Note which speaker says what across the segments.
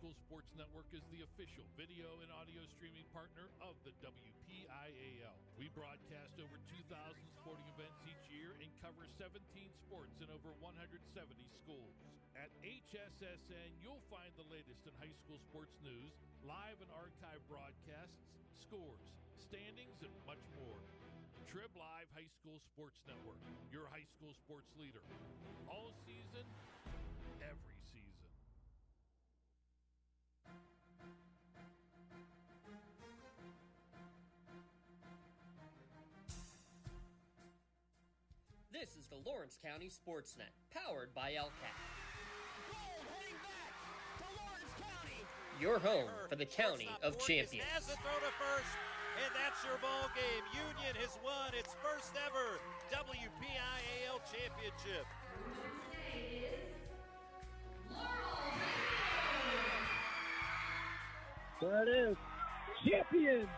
Speaker 1: School Sports Network is the official video and audio streaming partner of the WPIAL. We broadcast over 2,000 sporting events each year and cover 17 sports in over 170 schools. At HSSN, you'll find the latest in high school sports news, live and archive broadcasts, scores, standings, and much more. Trib Live High School Sports Network, your high school sports leader. All season, every season.
Speaker 2: This is the Lawrence County Sportsnet, powered by LCAT.
Speaker 3: Goal heading back to Lawrence County.
Speaker 2: Your home for the County of Champions.
Speaker 4: Has the throw to first, and that's your ball game. Union has won its first ever WPIAL championship.
Speaker 5: There it is. Champions,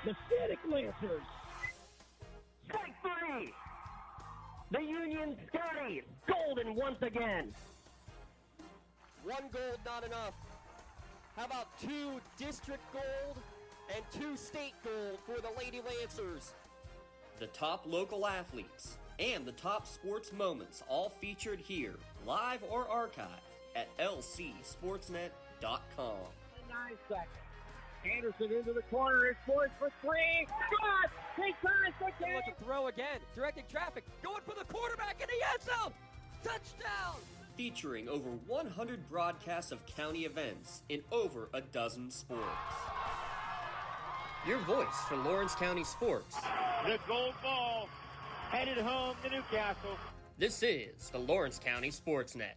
Speaker 5: the Static Lancers.
Speaker 6: Strike three. The Union Scotties, golden once again.
Speaker 3: One gold, not enough. How about 2 district gold and 2 state gold for the Lady Lancers?
Speaker 2: The top local athletes and the top sports moments all featured here, live or archived at lcsportsnet.com.
Speaker 5: 9 seconds. Anderson into the corner. It's poised for 3. Shot! Take time.
Speaker 3: Look to throw again. Directing traffic. Going for the quarterback in the end zone. Touchdown!
Speaker 2: Featuring over 100 broadcasts of county events in over a dozen sports. Your voice for Lawrence County sports.
Speaker 7: The gold ball headed home to Newcastle.
Speaker 2: This is the Lawrence County Sportsnet.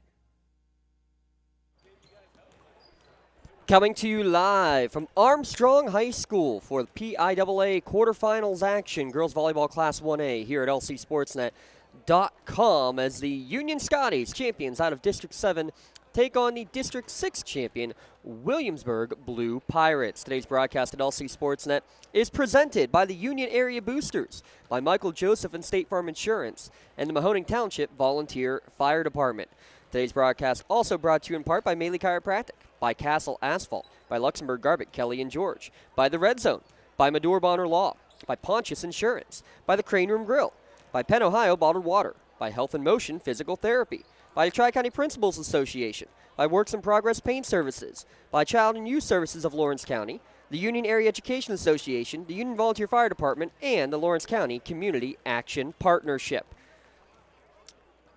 Speaker 8: Coming to you live from Armstrong High School for the PIAA quarterfinals action, girls volleyball class 1A here at lcsportsnet.com as the Union Scotties, champions out of District 7, take on the District 6 champion, Williamsburg Blue Pirates. Today's broadcast at LC Sportsnet is presented by the Union Area Boosters, by Michael Joseph and State Farm Insurance, and the Mahoning Township Volunteer Fire Department. Today's broadcast also brought to you in part by Maley Chiropractic, by Castle Asphalt, by Luxembourg Garbett, Kelly and George, by The Red Zone, by Madore Bonner Law, by Pontius Insurance, by the Crane Room Grill, by Penn Ohio Bottled Water, by Health in Motion Physical Therapy, by the Tri-County Principals Association, by Works in Progress Paint Services, by Child and Youth Services of Lawrence County, the Union Area Education Association, the Union Volunteer Fire Department, and the Lawrence County Community Action Partnership.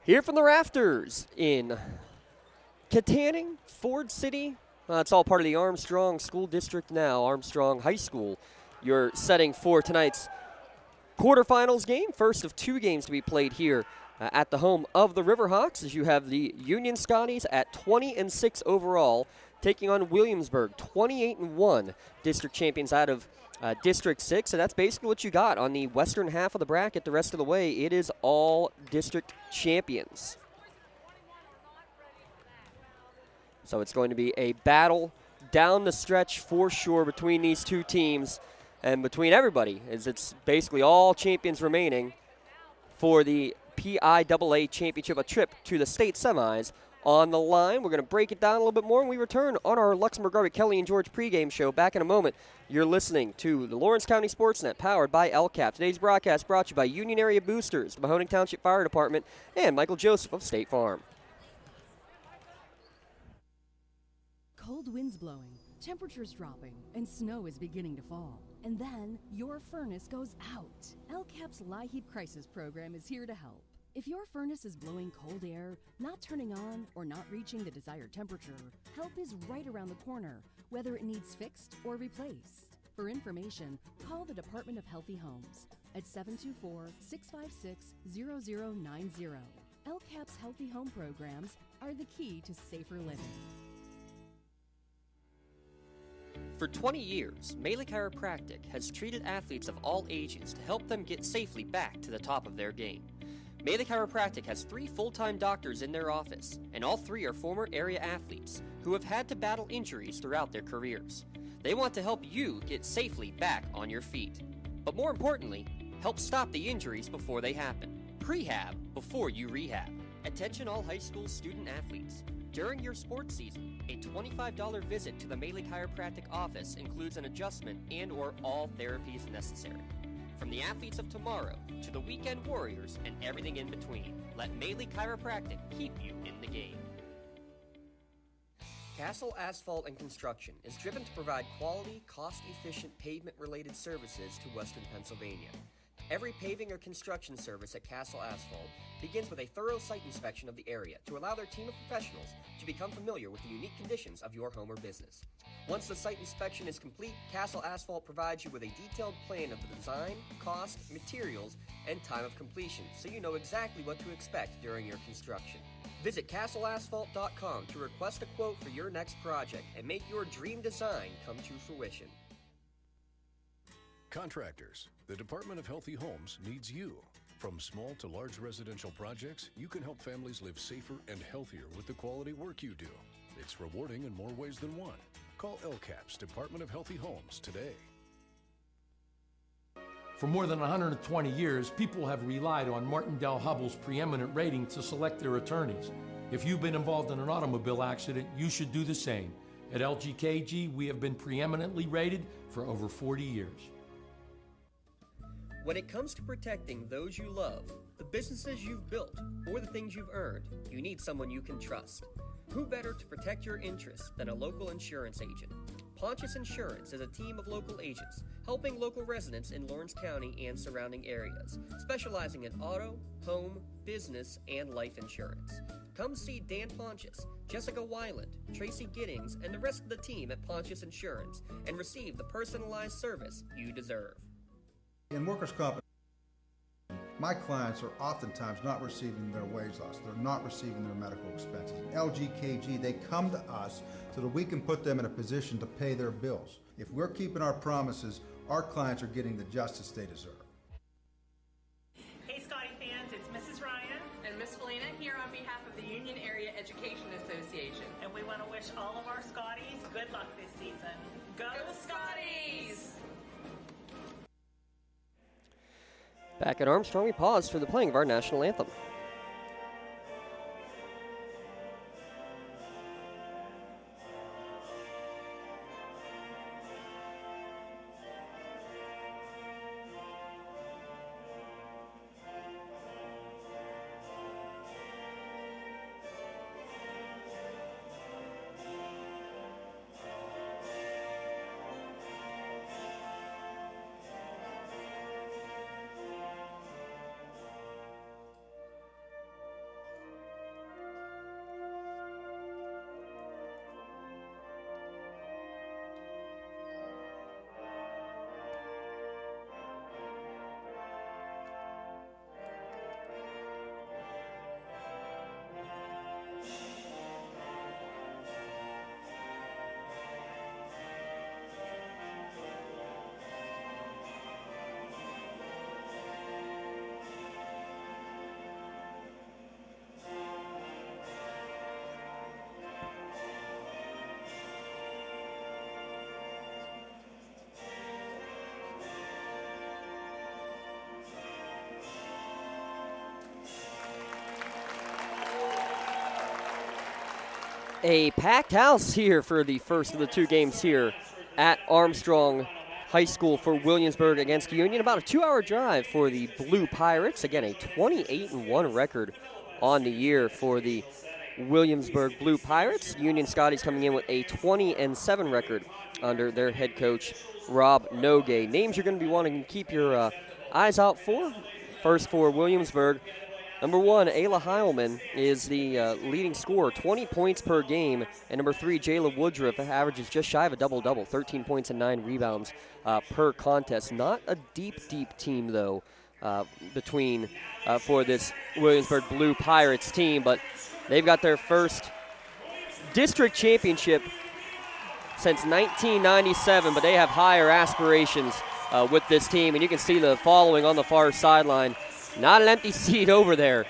Speaker 8: Here from the rafters in Katanning, Ford City, it's all part of the Armstrong School District now, Armstrong High School. Your setting for tonight's quarterfinals game, first of 2 games to be played here at the home of the Riverhawks, as you have the Union Scotties at 20-6 overall, taking on Williamsburg, 28-1, district champions out of District 6. So that's basically what you got on the western half of the bracket. The rest of the way, it is all district champions. So it's going to be a battle down the stretch for sure between these 2 teams and between everybody, as it's basically all champions remaining for the PIAA championship, a trip to the state semis on the line. We're going to break it down a little bit more when we return on our Luxembourg Garbett, Kelly and George pregame show. Back in a moment. You're listening to the Lawrence County Sportsnet, powered by LCAP. Today's broadcast brought to you by Union Area Boosters, the Mahoning Township Fire Department, and Michael Joseph of State Farm.
Speaker 9: Cold winds blowing, temperatures dropping, and snow is beginning to fall. And then your furnace goes out. LCAP's LIHEAP Crisis Program is here to help. If your furnace is blowing cold air, not turning on, or not reaching the desired temperature, help is right around the corner, whether it needs fixed or replaced. For information, call the Department of Healthy Homes at 724-656-0090. LCAP's Healthy Home programs are the key to safer living.
Speaker 2: For 20 years, Maley Chiropractic has treated athletes of all ages to help them get safely back to the top of their game. Maley Chiropractic has 3 full-time doctors in their office, and all 3 are former area athletes who have had to battle injuries throughout their careers. They want to help you get safely back on your feet. But more importantly, help stop the injuries before they happen. Prehab before you rehab. Attention all high school student athletes. During your sports season, a $25 visit to the Melee Chiropractic office includes an adjustment and/or all therapies necessary. From the athletes of tomorrow to the weekend warriors and everything in between, let Melee Chiropractic keep you in the game. Castle Asphalt and Construction is driven to provide quality, cost-efficient pavement-related services to Western Pennsylvania. Every paving or construction service at Castle Asphalt begins with a thorough site inspection of the area to allow their team of professionals to become familiar with the unique conditions of your home or business. Once the site inspection is complete, Castle Asphalt provides you with a detailed plan of the design, cost, materials, and time of completion, so you know exactly what to expect during your construction. Visit castleasphalt.com to request a quote for your next project and make your dream design come to fruition.
Speaker 10: Contractors, the Department of Healthy Homes needs you. From small to large residential projects, you can help families live safer and healthier with the quality work you do. It's rewarding in more ways than one. Call LCAP's Department of Healthy Homes today.
Speaker 11: For more than 120 years, people have relied on Martindale Hubbell's preeminent rating to select their attorneys. If you've been involved in an automobile accident, you should do the same. At LGKG, we have been preeminently rated for over 40 years.
Speaker 2: When it comes to protecting those you love, the businesses you've built, or the things you've earned, you need someone you can trust. Who better to protect your interests than a local insurance agent? Pontius Insurance is a team of local agents helping local residents in Lawrence County and surrounding areas, specializing in auto, home, business, and life insurance. Come see Dan Pontius, Jessica Weiland, Tracy Giddings, and the rest of the team at Pontius Insurance and receive the personalized service you deserve.
Speaker 12: In workers' compensation, my clients are oftentimes not receiving their wage loss. They're not receiving their medical expenses. LGKG, they come to us so that we can put them in a position to pay their bills. If we're keeping our promises, our clients are getting the justice they deserve.
Speaker 13: Hey Scotty fans, it's Mrs. Ryan
Speaker 14: and Miss Felina here on behalf of the Union Area Education Association.
Speaker 13: And we want to wish all of our Scotties good luck this season. Go Scotties!
Speaker 8: Back at Armstrong, we pause for the playing of our national anthem. A packed house here for the first of the two games here at Armstrong High School for Williamsburg against Union. About a 2-hour drive for the Blue Pirates. Again, a 28-1 record on the year for the Williamsburg Blue Pirates. Union Scotties coming in with a 20-7 record under their head coach, Rob Nogay. Names you're going to be wanting to keep your eyes out for. First for Williamsburg, number 1, Ayla Heilman is the leading scorer, 20 points per game. And number 3, Jayla Woodruff averages just shy of a double-double, 13 points and 9 rebounds per contest. Not a deep team, though, for this Williamsburg Blue Pirates team. But they've got their first district championship since 1997, but they have higher aspirations with this team. And you can see the following on the far sideline. Not an empty seat over there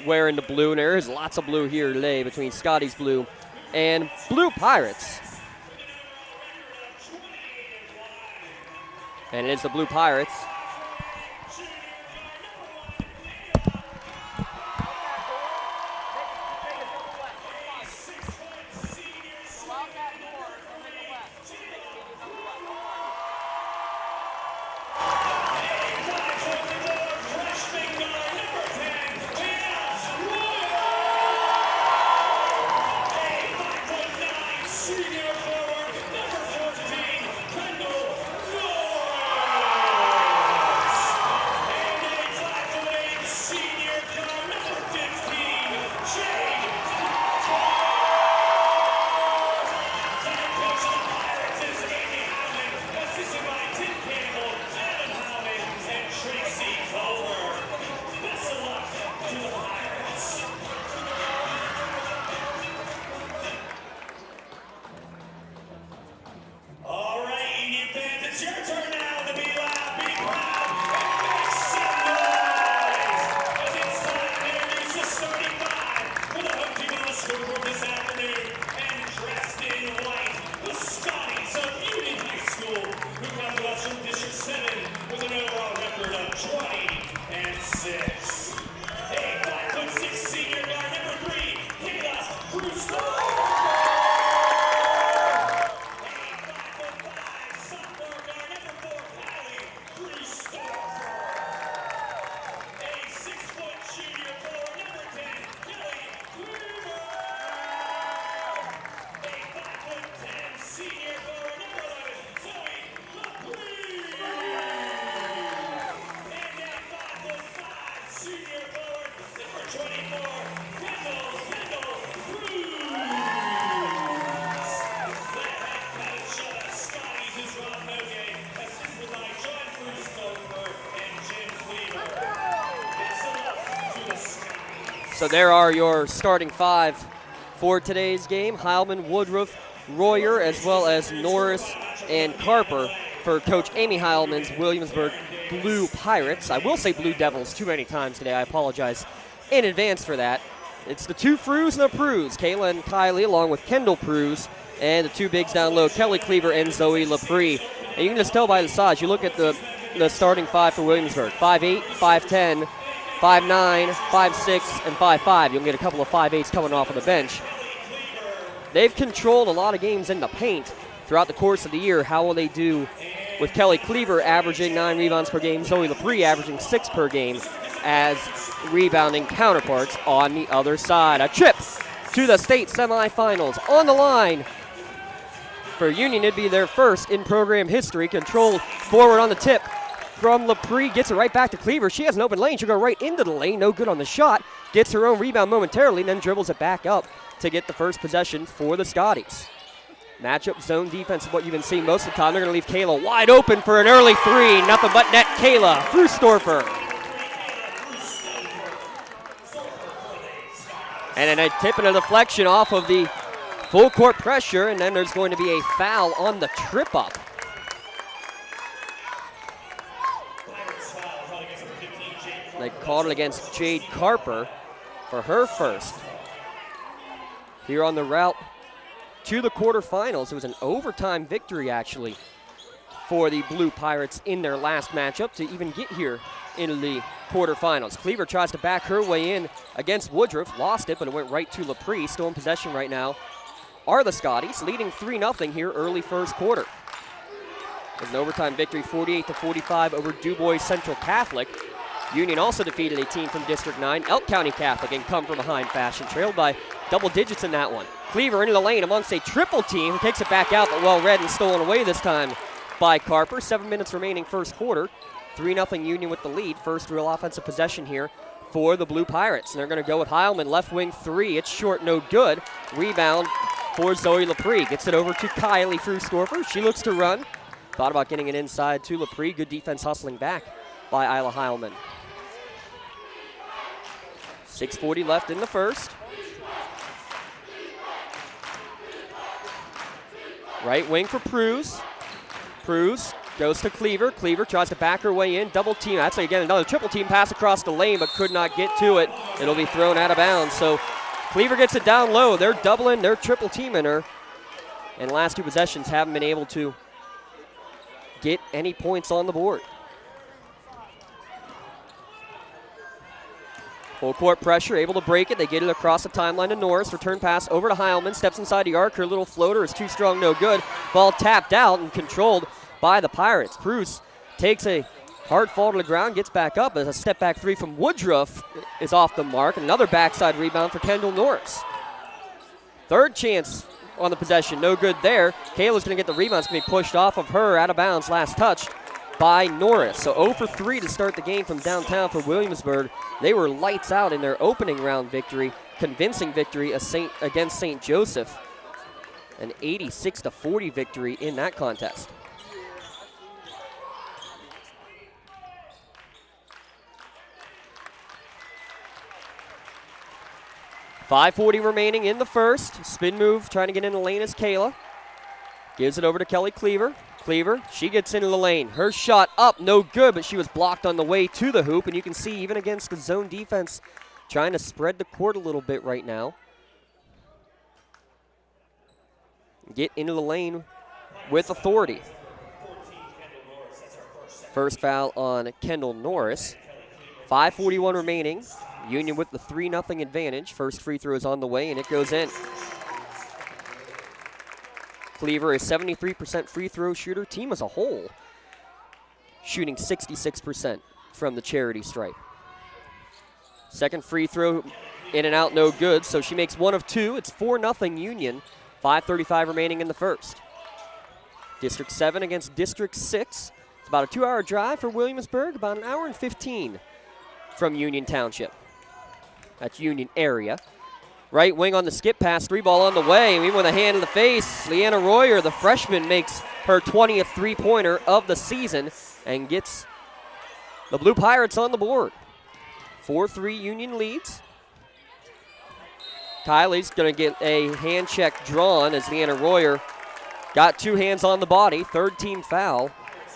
Speaker 8: wearing the blue. And there is lots of blue here today between Scotty's Blue and Blue Pirates. And it is the Blue Pirates. So there are your starting 5 for today's game. Heilman, Woodruff, Royer, as well as Norris and Carper for Coach Amy Heilman's Williamsburg Blue Pirates. I will say Blue Devils too many times today. I apologize in advance for that. It's the 2 Frews and the Prews, Kayla and Kylie, along with Kendall Prews, and the 2 bigs down low, Kelly Cleaver and Zoe LaPree. And you can just tell by the size. You look at the starting 5 for Williamsburg: 5'8", 5'10", 5'9", 5'6", and 5'5". You'll get a couple of 5'8s coming off of the bench. They've controlled a lot of games in the paint throughout the course of the year. How will they do with Kelly Cleaver averaging 9 rebounds per game, Zoe LaPree averaging 6 per game as rebounding counterparts on the other side? A trip to the state semifinals on the line. For Union, it'd be their first in program history. Controlled forward on the tip from LaPree, gets it right back to Cleaver. She has an open lane. She'll go right into the lane. No good on the shot. Gets her own rebound momentarily, then dribbles it back up to get the first possession for the Scotties. Matchup zone defense is what you've been seeing most of the time. They're going to leave Kayla wide open for an early 3. Nothing but net. Kayla Frustorfer. And then a tip and a deflection off of the full court pressure, and then there's going to be a foul on the trip up. They called it against Jade Carper for her first. Here on the route to the quarterfinals. It was an overtime victory, actually, for the Blue Pirates in their last matchup to even get here in the quarterfinals. Cleaver tries to back her way in against Woodruff. Lost it, but it went right to LaPree. Still in possession right now are the Scotties, leading 3-0 here early first quarter. It was an overtime victory, 48-45 over DuBois Central Catholic. Union also defeated a team from District 9, Elk County Catholic, in come-from-behind fashion, trailed by double digits in that one. Cleaver into the lane amongst a triple team, who takes it back out, but well read and stolen away this time by Carper. 7 minutes remaining first quarter. 3-0 Union with the lead. First real offensive possession here for the Blue Pirates. And they're going to go with Heilman, left wing 3. It's short, no good. Rebound for Zoe LaPree. Gets it over to Kylie Frustorfer. She looks to run. Thought about getting it inside to LaPree. Good defense hustling back by Isla Heilman. 6:40 left in the first. Right wing for Prews. Prews goes to Cleaver. Cleaver tries to back her way in. Double team. Actually, again, another triple team pass across the lane, but could not get to it. It'll be thrown out of bounds. So Cleaver gets it down low. They're doubling. They're triple teaming her. And last 2 possessions haven't been able to get any points on the board. Full court pressure, able to break it. They get it across the timeline to Norris. Return pass over to Heilman. Steps inside the arc. Her little floater is too strong, no good. Ball tapped out and controlled by the Pirates. Bruce takes a hard fall to the ground, gets back up. As a step back 3 from Woodruff is off the mark. Another backside rebound for Kendall Norris. Third chance on the possession, no good there. Kayla's going to get the rebound. It's going to be pushed off of her, out of bounds, last touch by Norris. So 0 for 3 to start the game from downtown for Williamsburg. They were lights out in their opening round victory, convincing victory against St. Joseph. An 86-40 victory in that contest. .540 remaining in the first. Spin move, trying to get in the lane is Kayla. Gives it over to Kelly Cleaver. Cleaver, she gets into the lane. Her shot up, no good, but she was blocked on the way to the hoop. And you can see even against the zone defense, trying to spread the court a little bit right now. Get into the lane with authority. First foul on Kendall Norris. 5:41 remaining. Union with the 3-0 advantage. First free throw is on the way, and it goes in. Cleaver is 73% free throw shooter. Team as a whole shooting 66% from the charity stripe. Second free throw in and out, no good, so she makes 1 of 2. It's 4-0 Union. 5:35 remaining in the first. District 7 against District 6. It's about a 2-hour drive for Williamsburg, about an hour and 15 from Union Township. That's Union area. Right wing on the skip pass, 3-ball on the way, and even with a hand in the face, Leanna Royer, the freshman, makes her 20th three-pointer of the season and gets the Blue Pirates on the board. 4-3 Union leads. Kylie's going to get a hand check drawn as Leanna Royer got 2 hands on the body. 3rd team foul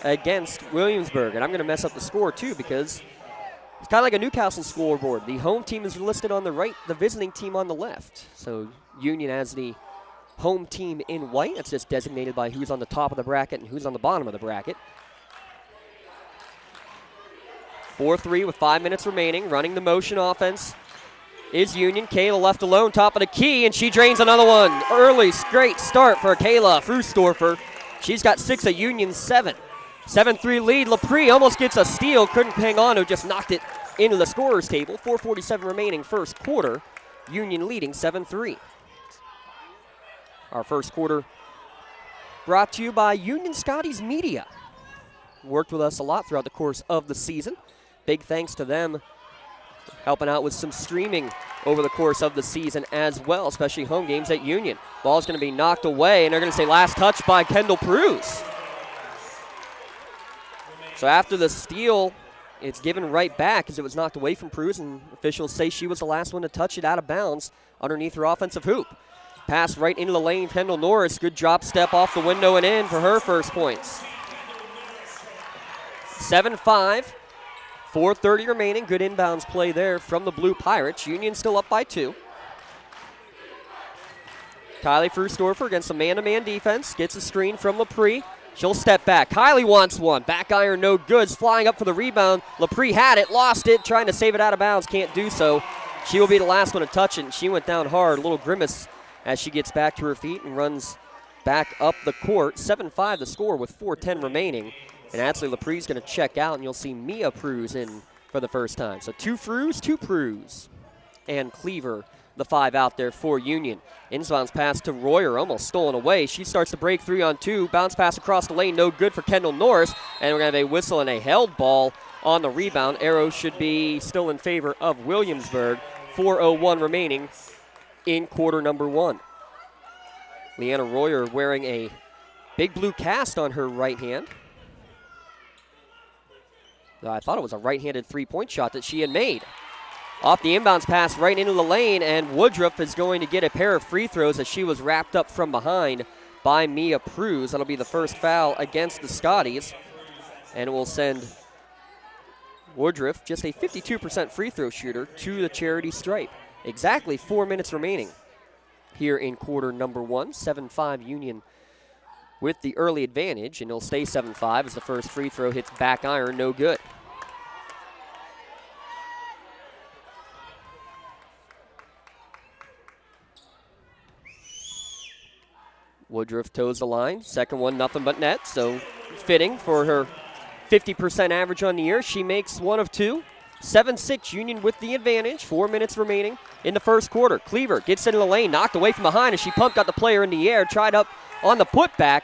Speaker 8: against Williamsburg. And I'm going to mess up the score too because it's kind of like a Newcastle scoreboard. The home team is listed on the right, the visiting team on the left. So Union has the home team in white. It's just designated by who's on the top of the bracket and who's on the bottom of the bracket. 4-3 with 5 minutes remaining. Running the motion offense is Union. Kayla left alone, top of the key, and she drains another one. Early, great start for Kayla Frustorfer. She's got 6 at Union 7. 7-3 lead. LaPree almost gets a steal. Couldn't hang on to, just knocked it into the scorer's table. 4:47 remaining first quarter. Union leading 7-3. Our first quarter brought to you by Union Scotties Media. Worked with us a lot throughout the course of the season. Big thanks to them helping out with some streaming over the course of the season as well, especially home games at Union. Ball's going to be knocked away, and they're going to say last touch by Kendall Pruse. So after the steal, it's given right back as it was knocked away from Pruse, and officials say she was the last one to touch it out of bounds underneath her offensive hoop. Pass right into the lane, Kendall Norris. Good drop step off the window and in for her first points. 7-5. 4:30 remaining. Good inbounds play there from the Blue Pirates. Union still up by 2. Kylie Frustorfer against a man-to-man defense. Gets a screen from LaPree. She'll step back. Kylie wants one. Back iron, no good. Flying up for the rebound. LaPree had it, lost it, trying to save it out of bounds. Can't do so. She will be the last one to touch it, and she went down hard. A little grimace as she gets back to her feet and runs back up the court. 7-5 the score with 4:10 remaining. And actually, LaPree's going to check out, and you'll see Mia Pruse in for the first time. So 2 Fruse, 2 Pruse. And Cleaver, the 5 out there for Union. Inbounds pass to Royer, almost stolen away. She starts to break 3 on 2. Bounce pass across the lane, no good for Kendall Norris. And we're going to have a whistle and a held ball on the rebound. Arrow should be still in favor of Williamsburg. 4:01 remaining in quarter number 1. Leanna Royer wearing a big blue cast on her right hand. I thought it was a right-handed three-point shot that she had made. Off the inbounds pass right into the lane, and Woodruff is going to get a pair of free throws as she was wrapped up from behind by Mia Pruse. That'll be the first foul against the Scotties, and it will send Woodruff, just a 52% free throw shooter, to the charity stripe. Exactly 4 minutes remaining here in quarter number 1. 7-5 Union with the early advantage, and it'll stay 7-5 as the first free throw hits back iron, no good. Woodruff toes the line. Second one, nothing but net, so fitting for her 50% average on the year. She makes 1 of 2. 7-6 Union with the advantage. 4 minutes remaining in the first quarter. Cleaver gets into the lane, knocked away from behind as she pumped out the player in the air, tried up on the putback.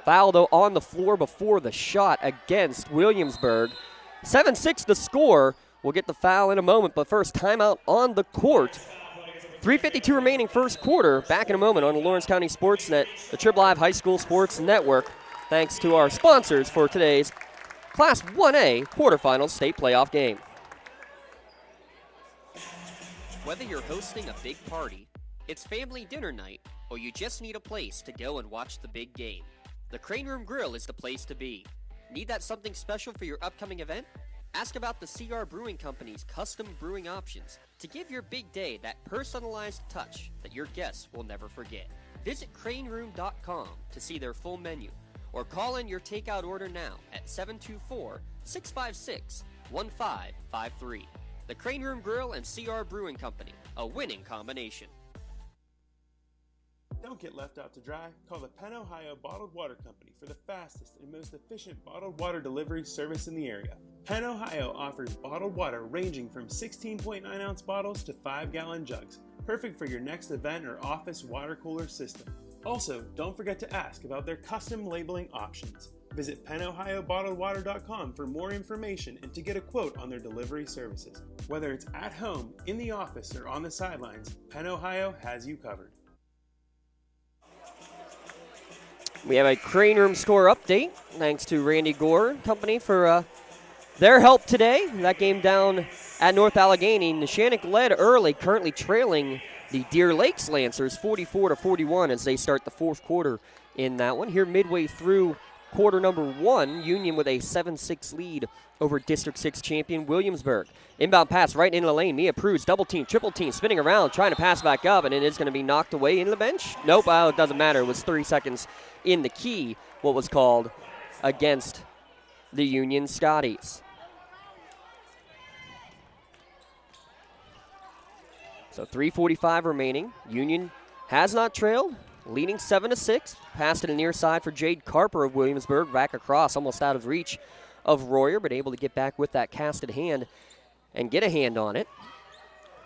Speaker 8: Foul, though, on the floor before the shot against Williamsburg. 7-6 the score. We'll get the foul in a moment, but first timeout on the court. 3:52 remaining first quarter. Back in a moment on the Lawrence County Sportsnet, the Trib Live High School Sports Network. Thanks to our sponsors for today's Class 1A quarterfinal state playoff game.
Speaker 2: Whether you're hosting a big party, it's family dinner night, or you just need a place to go and watch the big game, the Crane Room Grill is the place to be. Need that something special for your upcoming event? Ask about the CR Brewing Company's custom brewing options to give your big day that personalized touch that your guests will never forget. Visit craneroom.com to see their full menu, or call in your takeout order now at 724-656-1553. The Crane Room Grill and CR Brewing Company, a winning combination.
Speaker 15: Don't get left out to dry. Call the Penn Ohio Bottled Water Company for the fastest and most efficient bottled water delivery service in the area. Penn Ohio offers bottled water ranging from 16.9-ounce bottles to 5-gallon jugs, perfect for your next event or office water cooler system. Also, don't forget to ask about their custom labeling options. Visit PennOhioBottledWater.com for more information and to get a quote on their delivery services. Whether it's at home, in the office, or on the sidelines, Penn Ohio has you covered.
Speaker 8: We have a Crane Room score update. Thanks to Randy Gore and company for their help today. That game down at North Allegheny. Neshannock led early, currently trailing the Deer Lakes Lancers 44-41 as they start the fourth quarter in that one. Here midway through quarter number 1, Union with a 7-6 lead over District 6 champion Williamsburg. Inbound pass right into the lane. Mia Pruz, double team, triple team, spinning around, trying to pass back up, and it is going to be knocked away into the bench. Nope, it doesn't matter. It was 3 seconds in the key, what was called against the Union Scotties. So 3:45 remaining. Union has not trailed, leading 7-6. Pass to the near side for Jade Carper of Williamsburg, back across, almost out of reach of Royer, but able to get back with that casted hand and get a hand on it.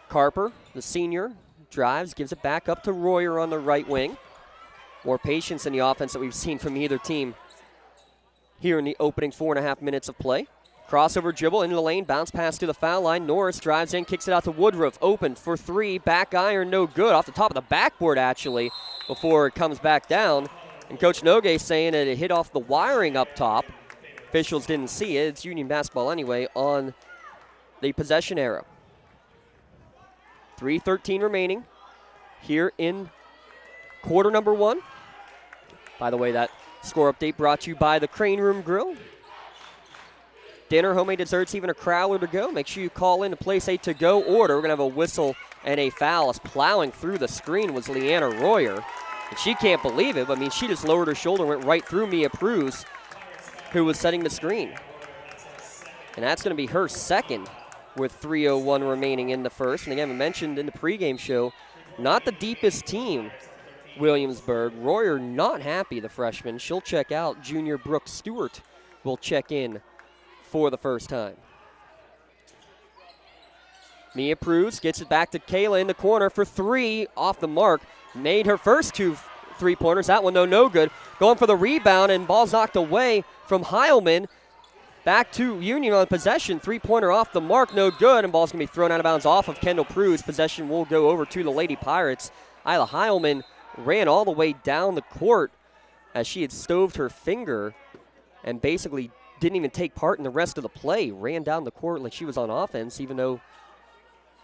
Speaker 8: Carper, the senior, drives, gives it back up to Royer on the right wing. More patience in the offense that we've seen from either team here in the opening 4.5 minutes of play. Crossover dribble into the lane, bounce pass to the foul line. Norris drives in, kicks it out to Woodruff. Open for 3, back iron, no good. Off the top of the backboard, actually, before it comes back down. And Coach Nogue saying that it hit off the wiring up top. Officials didn't see it. It's Union basketball anyway on the possession arrow. 3:13 remaining here in quarter number 1. By the way, that score update brought to you by the Crane Room Grill. Dinner, homemade desserts, even a crowler to go. Make sure you call in to place a to-go order. We're going to have a whistle and a foul as plowing through the screen was Leanna Royer. And she can't believe it, but I mean, she just lowered her shoulder and went right through Mia Pruz, who was setting the screen. And that's going to be her second with 3:01 remaining in the first. And again, we mentioned in the pregame show, not the deepest team, Williamsburg. Royer not happy, the freshman. She'll check out. Junior Brooke Stewart will check in for the first time. Mia Pruz gets it back to Kayla in the corner for 3, off the mark. Made her first 2 3-pointers. That one, though, no good. Going for the rebound, and ball's knocked away from Heilman. Back to Union on possession. 3-pointer off the mark, no good, and ball's going to be thrown out of bounds off of Kendall Pruz. Possession will go over to the Lady Pirates. Isla Heilman ran all the way down the court as she had stoved her finger and basically didn't even take part in the rest of the play. Ran down the court like she was on offense, even though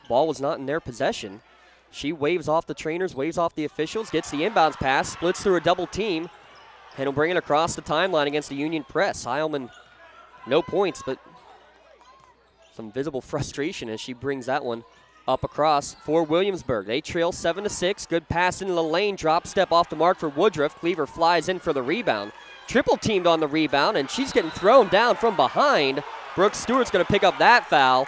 Speaker 8: ball was not in their possession. She waves off the trainers, waves off the officials, gets the inbounds pass, splits through a double team, and will bring it across the timeline against the Union press. Heilman, no points, but some visible frustration as she brings that one up across for Williamsburg. They trail 7-6. Good pass into the lane. Drop step off the mark for Woodruff. Cleaver flies in for the rebound. Triple teamed on the rebound, and she's getting thrown down from behind. Brooke Stewart's going to pick up that foul.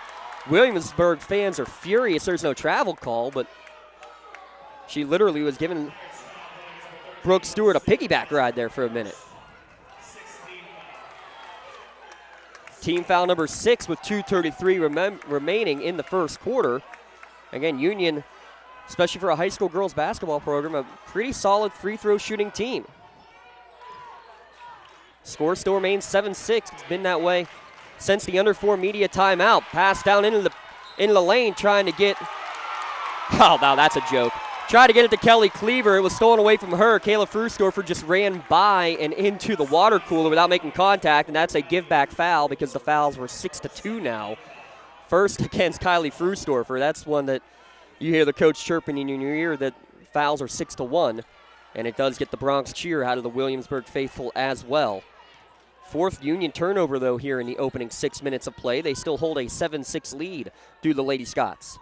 Speaker 8: Williamsburg fans are furious there's no travel call, but she literally was giving Brooke Stewart a piggyback ride there for a minute. Team foul number 6 with 2:33 remaining in the first quarter. Again, Union, especially for a high school girls basketball program, a pretty solid free throw shooting team. Score still remains 7-6. It's been that way since the under 4 media timeout. Pass down into the lane, trying to get. Oh, now that's a joke. Tried to get it to Kelly Cleaver. It was stolen away from her. Kayla Frusdorfer just ran by and into the water cooler without making contact, and that's a give-back foul because the fouls were 6-2 now. First against Kylie Frusdorfer. That's one that you hear the coach chirping in your ear that fouls are 6-1, and it does get the Bronx cheer out of the Williamsburg faithful as well. Fourth Union turnover, though, here in the opening 6 minutes of play. They still hold a 7-6 lead due to the Lady Scots.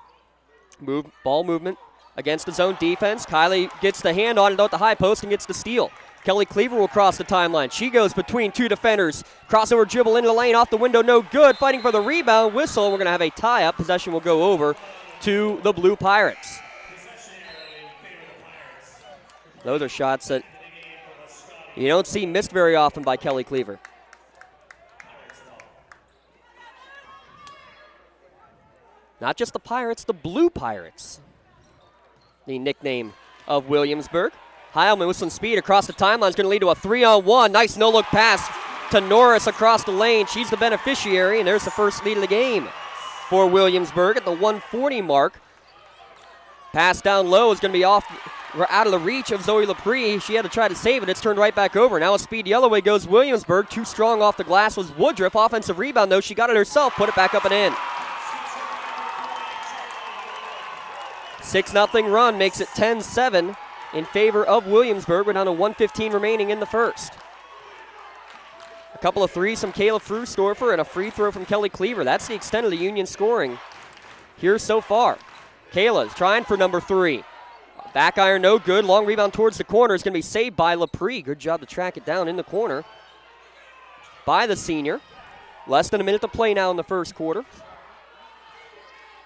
Speaker 8: Ball movement against the zone defense. Kylie gets the hand on it at the high post and gets the steal. Kelly Cleaver will cross the timeline. She goes between 2 defenders. Crossover dribble into the lane, off the window, no good. Fighting for the rebound, whistle, and we're going to have a tie-up. Possession will go over to the Blue Pirates. Those are shots that you don't see missed very often by Kelly Cleaver. Not just the Pirates, the Blue Pirates, the nickname of Williamsburg. Heilman with some speed across the timeline is going to lead to a 3-on-1. Nice no-look pass to Norris across the lane. She's the beneficiary, and there's the first lead of the game for Williamsburg at the 140 mark. Pass down low is going to be out of the reach of Zoe Laprie. She had to try to save it. It's turned right back over. Now a speed yellow way goes Williamsburg. Too strong off the glass was Woodruff. Offensive rebound, though. She got it herself. Put it back up and in. 6-0 run makes it 10-7 in favor of Williamsburg. We're down to 1:15 remaining in the first. A couple of threes from Kayla Frustorfer and a free throw from Kelly Cleaver. That's the extent of the Union scoring here so far. Kayla's trying for number 3. Back iron, no good. Long rebound towards the corner is going to be saved by Lepre. Good job to track it down in the corner by the senior. Less than a minute to play now in the first quarter.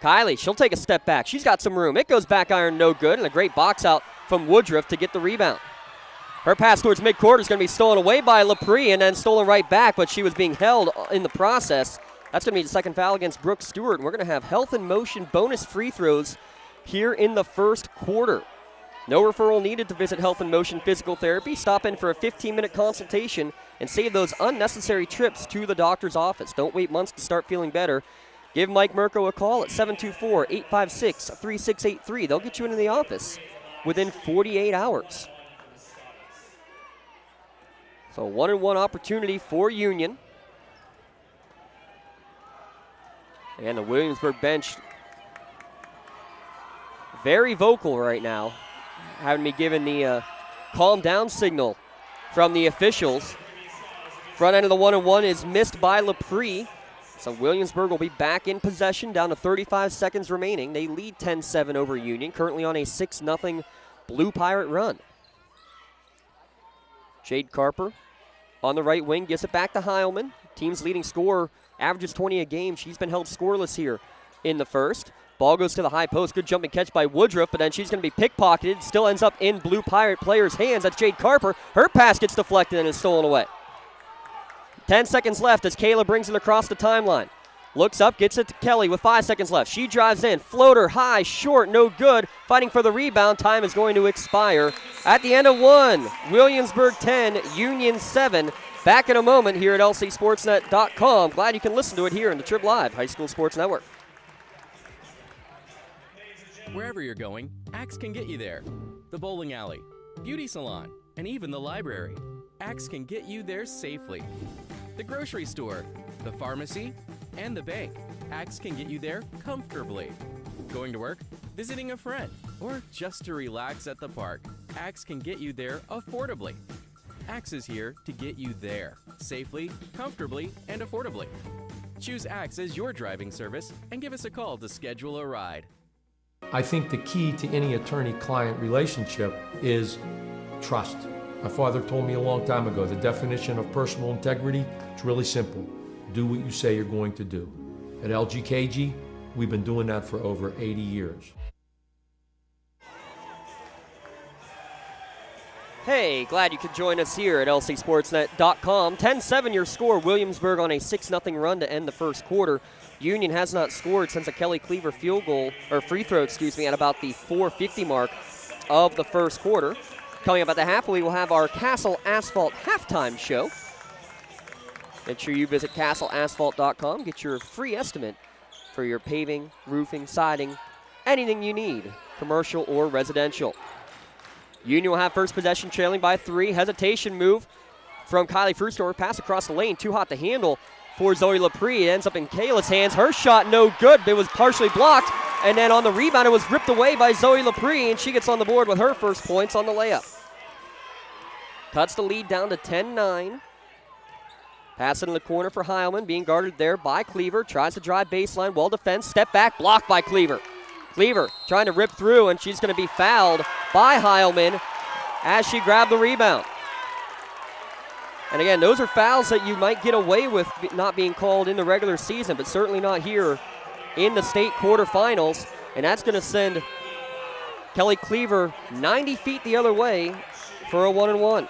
Speaker 8: Kylie, she'll take a step back. She's got some room. It goes back iron, no good, and a great box out from Woodruff to get the rebound. Her pass towards midcourt is going to be stolen away by Lepre and then stolen right back, but she was being held in the process. That's going to be the second foul against Brooke Stewart, and we're going to have health and motion bonus free throws here in the first quarter. No referral needed to visit Health and Motion Physical Therapy. Stop in for a 15-minute consultation and save those unnecessary trips to the doctor's office. Don't wait months to start feeling better. Give Mike Mirko a call at 724-856-3683. They'll get you into the office within 48 hours. So 1-and-1 opportunity for Union. And the Williamsburg bench very vocal right now, having me given the calm down signal from the officials. Front end of the 1-and-1 is missed by Lepre. So Williamsburg will be back in possession, down to 35 seconds remaining. They lead 10-7 over Union, currently on a 6-0 Blue Pirate run. Jade Carper on the right wing gets it back to Heilman. Team's leading scorer, averages 20 a game. She's been held scoreless here in the first. Ball goes to the high post. Good jumping catch by Woodruff, but then she's going to be pickpocketed. Still ends up in Blue Pirate players' hands. That's Jade Carper. Her pass gets deflected and is stolen away. 10 seconds left as Kayla brings it across the timeline. Looks up, gets it to Kelly with 5 seconds left. She drives in. Floater, high, short, no good. Fighting for the rebound. Time is going to expire. At the end of 1, Williamsburg 10, Union 7. Back in a moment here at lcsportsnet.com. Glad you can listen to it here in the Trib Live High School Sports Network.
Speaker 16: Wherever you're going, Axe can get you there. The bowling alley, beauty salon, and even the library. Axe can get you there safely. The grocery store, the pharmacy, and the bank. Axe can get you there comfortably. Going to work, visiting a friend, or just to relax at the park. Axe can get you there affordably. Axe is here to get you there safely, comfortably, and affordably. Choose Axe as your driving service and give us a call to schedule a ride.
Speaker 11: I think the key to any attorney-client relationship is trust. My father told me a long time ago, the definition of personal integrity, it's really simple. Do what you say you're going to do. At LGKG, we've been doing that for over 80 years.
Speaker 8: Hey, glad you could join us here at lcsportsnet.com. 10-7 your score. Williamsburg on a 6-0 run to end the first quarter. Union has not scored since a Kelly Cleaver free throw, at about the 4:50 mark of the first quarter. Coming up at the half, we will have our Castle Asphalt halftime show. Make sure you visit castleasphalt.com. Get your free estimate for your paving, roofing, siding, anything you need, commercial or residential. Union will have first possession, trailing by 3. Hesitation move from Kylie Frustor. Pass across the lane, too hot to handle for Zoe Lepre. It ends up in Kayla's hands. Her shot no good. It was partially blocked. And then on the rebound, it was ripped away by Zoe Lepre, and she gets on the board with her first points on the layup. Cuts the lead down to 10-9. Pass it in the corner for Heilman, being guarded there by Cleaver. Tries to drive baseline, well defended. Step back, blocked by Cleaver. Cleaver trying to rip through, and she's going to be fouled by Heilman as she grabbed the rebound. And again, those are fouls that you might get away with not being called in the regular season, but certainly not here in the state quarterfinals. And that's going to send Kelly Cleaver 90 feet the other way for a 1-and-1.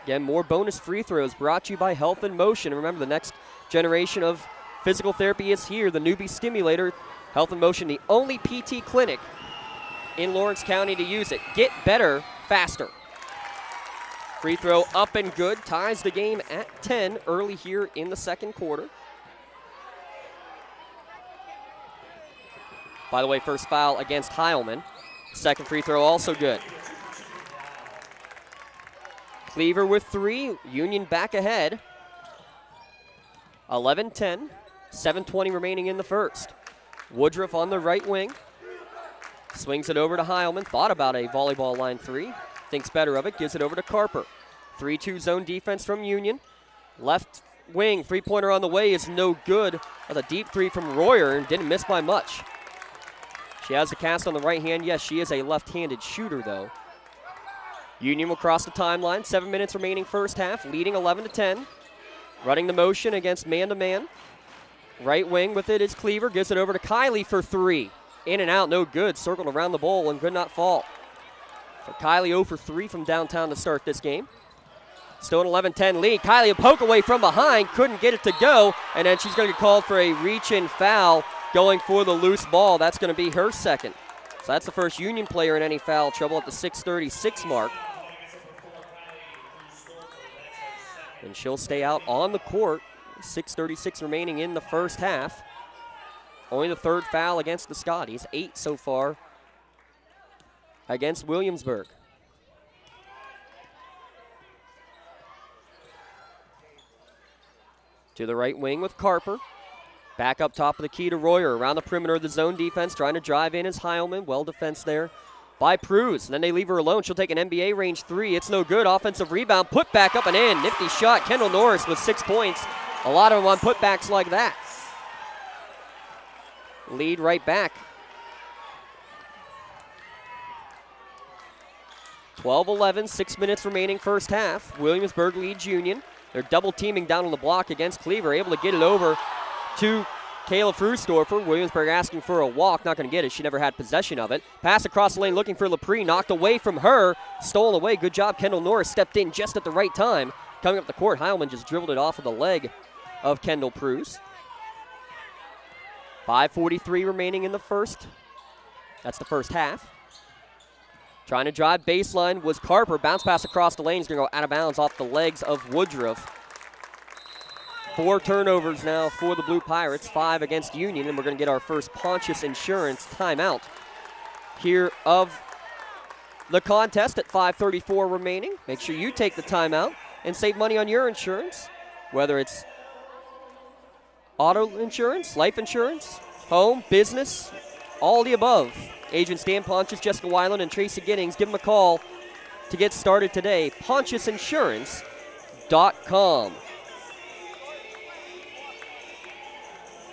Speaker 8: Again, more bonus free throws brought to you by Health and Motion. Remember, the next generation of physical therapy is here, the newbie stimulator. Health and Motion, the only PT clinic in Lawrence County to use it. Get better faster. Free throw up and good. Ties the game at 10 early here in the second quarter. By the way, first foul against Heilman. Second free throw also good. Cleaver with 3. Union back ahead. 11-10. 7:20 remaining in the first. Woodruff on the right wing. Swings it over to Heilman. Thought about a volleyball line 3. Thinks better of it. Gives it over to Carper. 3-2 zone defense from Union. Left wing, three-pointer on the way is no good. That's a deep 3 from Royer and didn't miss by much. She has the cast on the right hand. Yes, she is a left-handed shooter, though. Union will cross the timeline. 7 minutes remaining first half, leading 11-10. Running the motion against man-to-man. Right wing with it is Cleaver. Gives it over to Kylie for 3. In and out, no good. Circled around the bowl and could not fall. So Kylie 0 for 3 from downtown to start this game. Still an 11-10 lead. Kylie a poke away from behind. Couldn't get it to go. And then she's going to get called for a reach-in foul going for the loose ball. That's going to be her second. So that's the first Union player in any foul trouble at the 6:36 mark. And she'll stay out on the court. 6:36 remaining in the first half. Only the third foul against the Scotties. 8 so far against Williamsburg. To the right wing with Carper. Back up top of the key to Royer. Around the perimeter of the zone defense. Trying to drive in is Heilman. Well defense there by Pruz. And then they leave her alone. She'll take an NBA range 3. It's no good. Offensive rebound. Put back up and in. Nifty shot. Kendall Norris with 6 points. A lot of them on putbacks like that. Lead right back. 12-11, 6 minutes remaining first half. Williamsburg leads Union. They're double teaming down on the block against Cleaver. Able to get it over to Kayla Frusdorfer. Williamsburg asking for a walk. Not going to get it. She never had possession of it. Pass across the lane looking for Lepre. Knocked away from her. Stolen away. Good job. Kendall Norris stepped in just at the right time. Coming up the court, Heilman just dribbled it off of the leg of Kendall Pruz. 5:43 remaining in the first. That's the first half. Trying to drive baseline was Carper. Bounce pass across the lane. Is going to go out of bounds off the legs of Woodruff. 4 turnovers now for the Blue Pirates. 5 against Union. And we're going to get our first Pontius Insurance timeout here of the contest at 5:34 remaining. Make sure you take the timeout and save money on your insurance, whether it's auto insurance, life insurance, home, business, all the above. Agents Dan Pontius, Jessica Weiland, and Tracy Giddings. Give them a call to get started today. PontiusInsurance.com.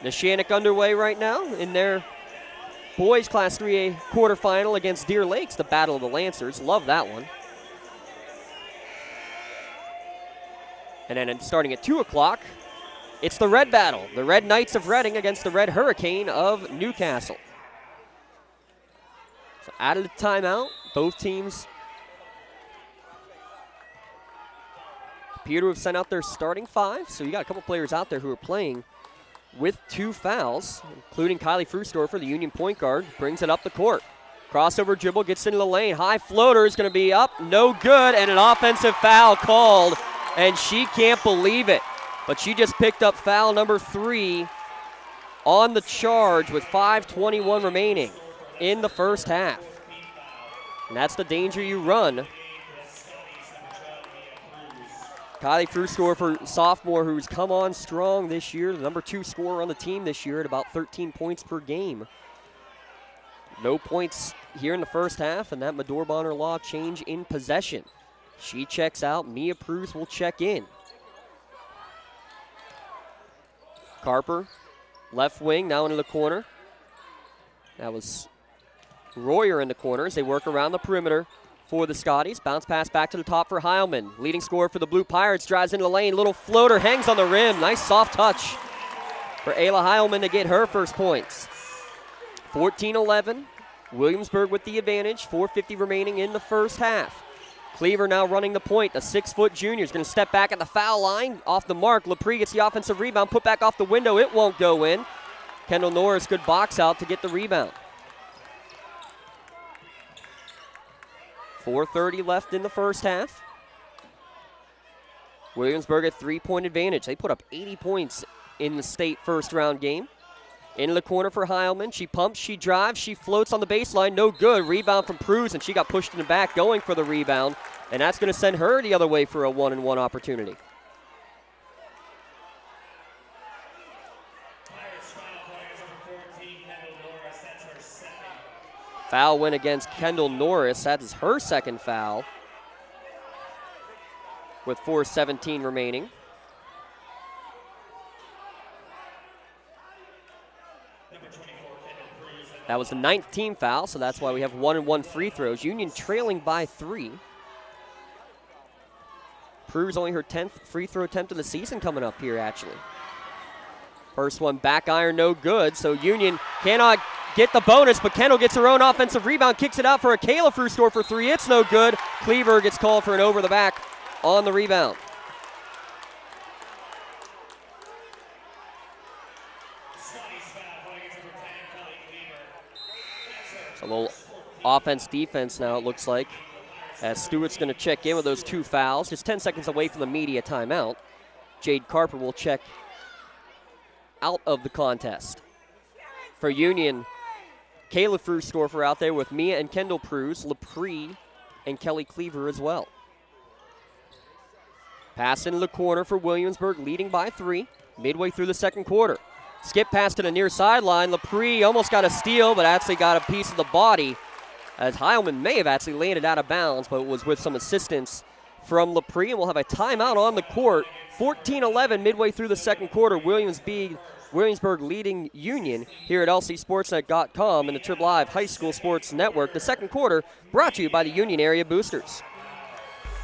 Speaker 8: Neshannock underway right now in their boys Class 3A quarterfinal against Deer Lakes, the Battle of the Lancers. Love that one. And then starting at 2 o'clock, it's the Red Battle. The Red Knights of Reading against the Red Hurricane of Newcastle. So out of the timeout, both teams appear to have sent out their starting 5. So you got a couple players out there who are playing with 2 fouls, including Kylie Frusdorfer, the Union point guard, brings it up the court. Crossover dribble, gets into the lane. High floater is going to be up, no good, and an offensive foul called, and she can't believe it. But she just picked up foul number 3 on the charge with 5:21 remaining in the first half. And that's the danger you run. Kylie Frusdorfer, sophomore, who's come on strong this year, the number 2 scorer on the team this year at about 13 points per game. No points here in the first half, and that Medore Bonner Law change in possession. She checks out. Mia Pruz will check in. Carper, left wing, now into the corner. That was Royer in the corner as they work around the perimeter for the Scotties. Bounce pass back to the top for Heilman. Leading scorer for the Blue Pirates, drives into the lane. Little floater, hangs on the rim. Nice soft touch for Ayla Heilman to get her first points. 14-11. Williamsburg with the advantage. 4:50 remaining in the first half. Cleaver now running the point. The 6-foot junior is going to step back at the foul line. Off the mark. Lepre gets the offensive rebound. Put back off the window. It won't go in. Kendall Norris, good box out to get the rebound. 4:30 left in the first half. Williamsburg at 3-point advantage. They put up 80 points in the state first round game. Into the corner for Heilman. She pumps, she drives, she floats on the baseline. No good. Rebound from Pruz, and she got pushed in the back going for the rebound. And that's going to send her the other way for a 1-and-1 opportunity. Foul went against Kendall Norris. That is her second foul with 4:17 remaining. That was the 9th team foul, so that's why we have 1-and-1 free throws. Union trailing by 3. Prew's only her 10th free throw attempt of the season coming up here, actually. First one, back iron, no good. So Union cannot get the bonus, but Kendall gets her own offensive rebound, kicks it out for a Kayla Frustor for 3. It's no good. Cleaver gets called for an over the back on the rebound. So a little offense-defense now, it looks like, as Stewart's going to check in with those 2 fouls. Just 10 seconds away from the media timeout. Jade Carper will check out of the contest. For Union, Kayla Frustorfer out there with Mia and Kendall Pruse, LaPree and Kelly Cleaver as well. Pass into the corner for Williamsburg, leading by 3, midway through the second quarter. Skip pass to the near sideline. LaPree almost got a steal, but actually got a piece of the body, as Heilman may have actually landed out of bounds, but it was with some assistance from LaPree, and we'll have a timeout on the court. 14-11 midway through the second quarter. Williamsburg leading Union here at lcsportsnet.com and the Trib Live High School Sports Network. The second quarter brought to you by the Union Area Boosters.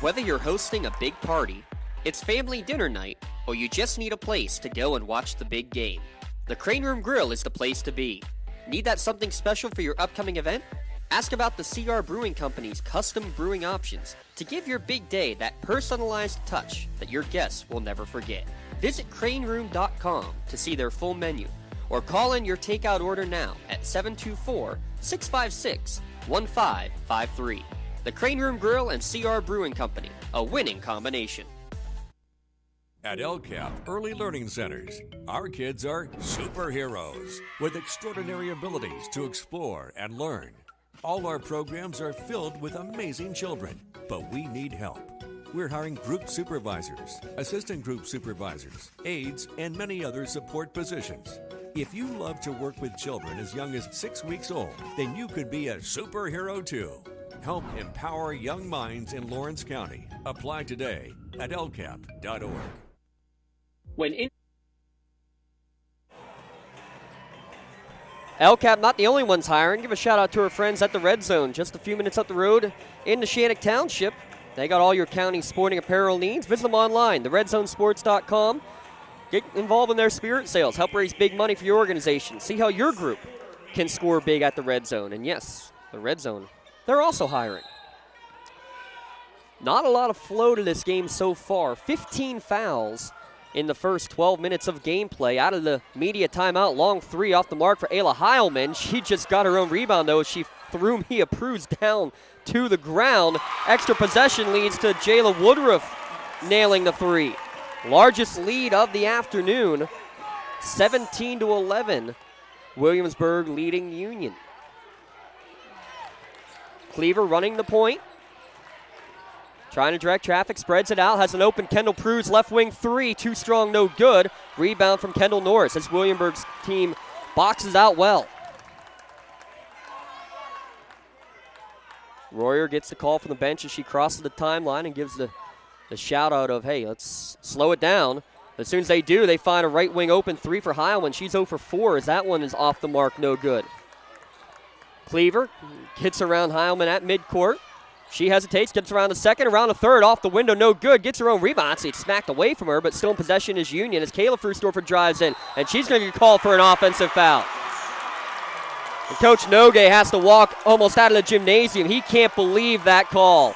Speaker 2: Whether you're hosting a big party, it's family dinner night, or you just need a place to go and watch the big game, the Crane Room Grill is the place to be. Need that something special for your upcoming event? Ask about the CR Brewing Company's custom brewing options to give your big day that personalized touch that your guests will never forget. Visit craneroom.com to see their full menu, or call in your takeout order now at 724-656-1553. The Crane Room Grill and CR Brewing Company, a winning combination.
Speaker 17: At LCAP Early Learning Centers, our kids are superheroes with extraordinary abilities to explore and learn. All our programs are filled with amazing children, but we need help. We're hiring group supervisors, assistant group supervisors, aides, and many other support positions. If you love to work with children as young as 6 weeks old, then you could be a superhero too. Help empower young minds in Lawrence County. Apply today at lcap.org.
Speaker 8: LCAP not the only ones hiring. Give a shout out to our friends at the Red Zone, just a few minutes up the road in Neshannock Township. They got all your county sporting apparel needs. Visit them online, theredzonesports.com. Get involved in their spirit sales. Help raise big money for your organization. See how your group can score big at the Red Zone. And yes, the Red Zone, they're also hiring. Not a lot of flow to this game so far. 15 fouls in the first 12 minutes of gameplay. Out of the media timeout, long 3 off the mark for Ayla Heilman. She just got her own rebound, though. She threw Mia Pruse down to the ground. Extra possession leads to Jayla Woodruff nailing the 3. Largest lead of the afternoon, 17-11. Williamsburg leading Union. Cleaver running the point. Trying to direct traffic, spreads it out, has an open Kendall Pruse, left wing 3, too strong, no good. Rebound from Kendall Norris as Williamsburg's team boxes out well. Royer gets the call from the bench as she crosses the timeline and gives the shout out of, hey, let's slow it down. As soon as they do, they find a right wing open 3 for Heilman. She's 0 for 4 as that one is off the mark, no good. Cleaver hits around Heilman at midcourt. She hesitates, gets around the second, around the third, off the window, no good. Gets her own rebound. Actually, it's smacked away from her, but still in possession is Union as Kayla Frustorfer drives in, and she's going to get called for an offensive foul. And Coach Nogue has to walk almost out of the gymnasium. He can't believe that call.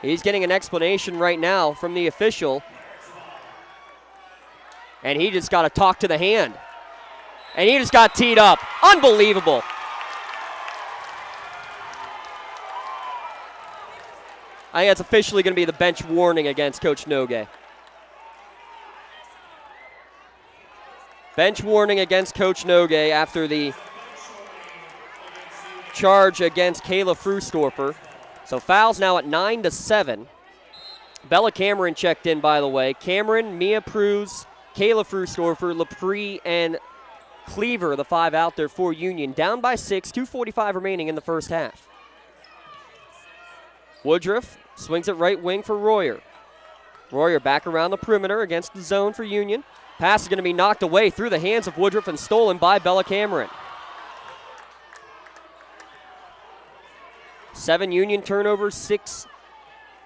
Speaker 8: He's getting an explanation right now from the official, and he just got to talk to the hand. And he just got teed up. Unbelievable. I think that's officially going to be the bench warning against Coach Nogue. Bench warning against Coach Nogue after the charge against Kayla Frustorfer. So fouls now at 9-7. Bella Cameron checked in, by the way. Cameron, Mia Pruse, Kayla Frustorfer, Lepre, and Cleaver, the 5 out there for Union. Down by 6, 2:45 remaining in the first half. Woodruff swings it right wing for Royer. Royer back around the perimeter against the zone for Union. Pass is going to be knocked away through the hands of Woodruff and stolen by Bella Cameron. 7 Union turnovers, 6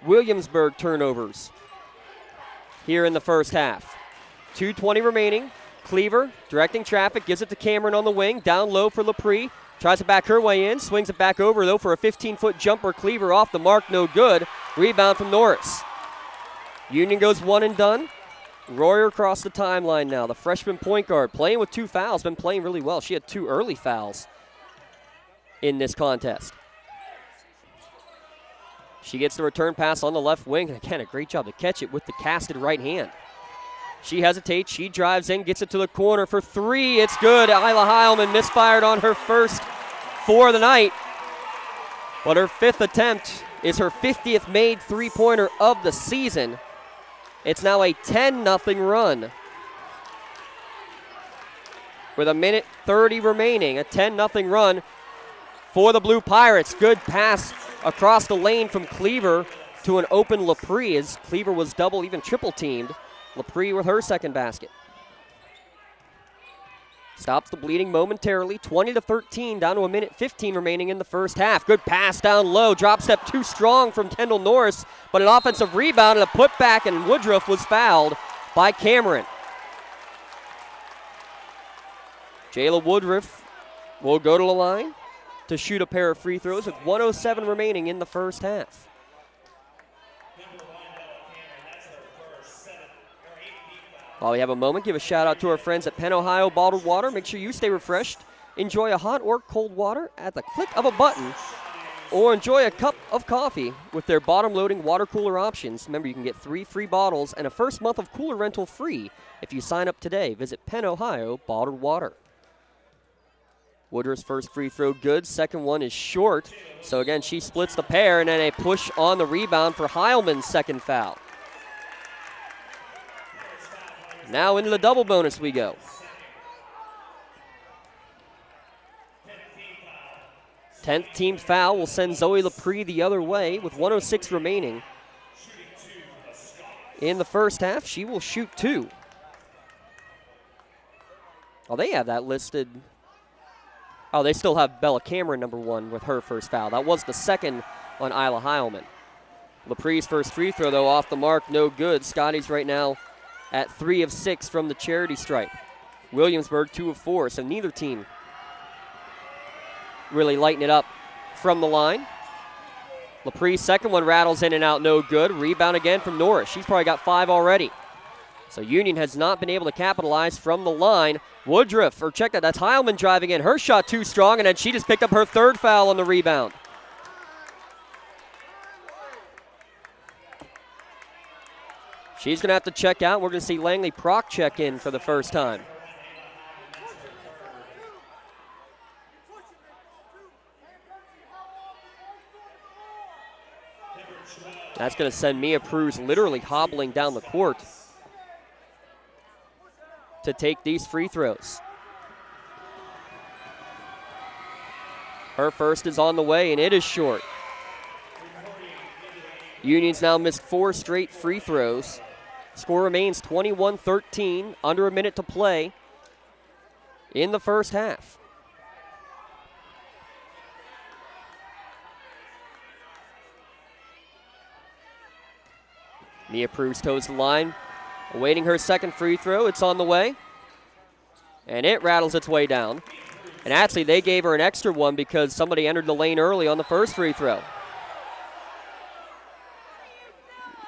Speaker 8: Williamsburg turnovers here in the first half. 2:20 remaining. Cleaver directing traffic, gives it to Cameron on the wing. Down low for Lepre. Tries to back her way in. Swings it back over, though, for a 15-foot jumper. Cleaver off the mark, no good. Rebound from Norris. Union goes one and done. Royer across the timeline now. The freshman point guard playing with 2 fouls. Been playing really well. She had 2 early fouls in this contest. She gets the return pass on the left wing. And again, a great job to catch it with the casted right hand. She hesitates. She drives in, gets it to the corner for 3. It's good. Isla Heilman misfired on her first 4 of the night. But her 5th attempt is her 50th made three-pointer of the season. It's now a 10-0 run. With a minute 30 remaining, a 10-0 run for the Blue Pirates. Good pass across the lane from Cleaver to an open Lepre as Cleaver was double, even triple teamed. Lepre with her second basket. Stops the bleeding momentarily. 20-13, down to a minute 15 remaining in the first half. Good pass down low. Drop step too strong from Kendall Norris, but an offensive rebound and a putback, and Woodruff was fouled by Cameron. Jayla Woodruff will go to the line to shoot a pair of free throws with 1:07 remaining in the first half. While we have a moment, give a shout out to our friends at Penn Ohio Bottled Water. Make sure you stay refreshed. Enjoy a hot or cold water at the click of a button, or enjoy a cup of coffee with their bottom-loading water cooler options. Remember, you can get 3 free bottles and a first month of cooler rental free if you sign up today. Visit Penn Ohio Bottled Water. Woodruff's first free throw good. Second one is short. So again, she splits the pair, and then a push on the rebound for Heilman's second foul. Now into the double bonus we go. 10th team foul will send Zoe Lepre the other way with 1:06 remaining. In the first half, she will shoot 2. Oh, they have that listed. Oh, they still have Bella Cameron number 1 with her first foul. That was the second on Isla Heilman. Lepre's first free throw, though, off the mark, no good. Scotty's right now at 3 of 6 from the charity stripe. Williamsburg 2 of 4, so neither team really lighting it up from the line. Lepre's second one rattles in and out, no good. Rebound again from Norris. She's probably got 5 already. So Union has not been able to capitalize from the line. Woodruff, or check that, that's Heilman driving in. Her shot too strong, and then she just picked up her 3rd foul on the rebound. She's going to have to check out. We're going to see Langley Prock check in for the first time. That's going to send Mia Pruz literally hobbling down the court to take these free throws. Her first is on the way, and it is short. Union's now missed 4 straight free throws. Score remains 21-13, under a minute to play in the first half. Mia Pruz toes the line, awaiting her second free throw. It's on the way, and it rattles its way down. And actually, they gave her an extra one because somebody entered the lane early on the first free throw.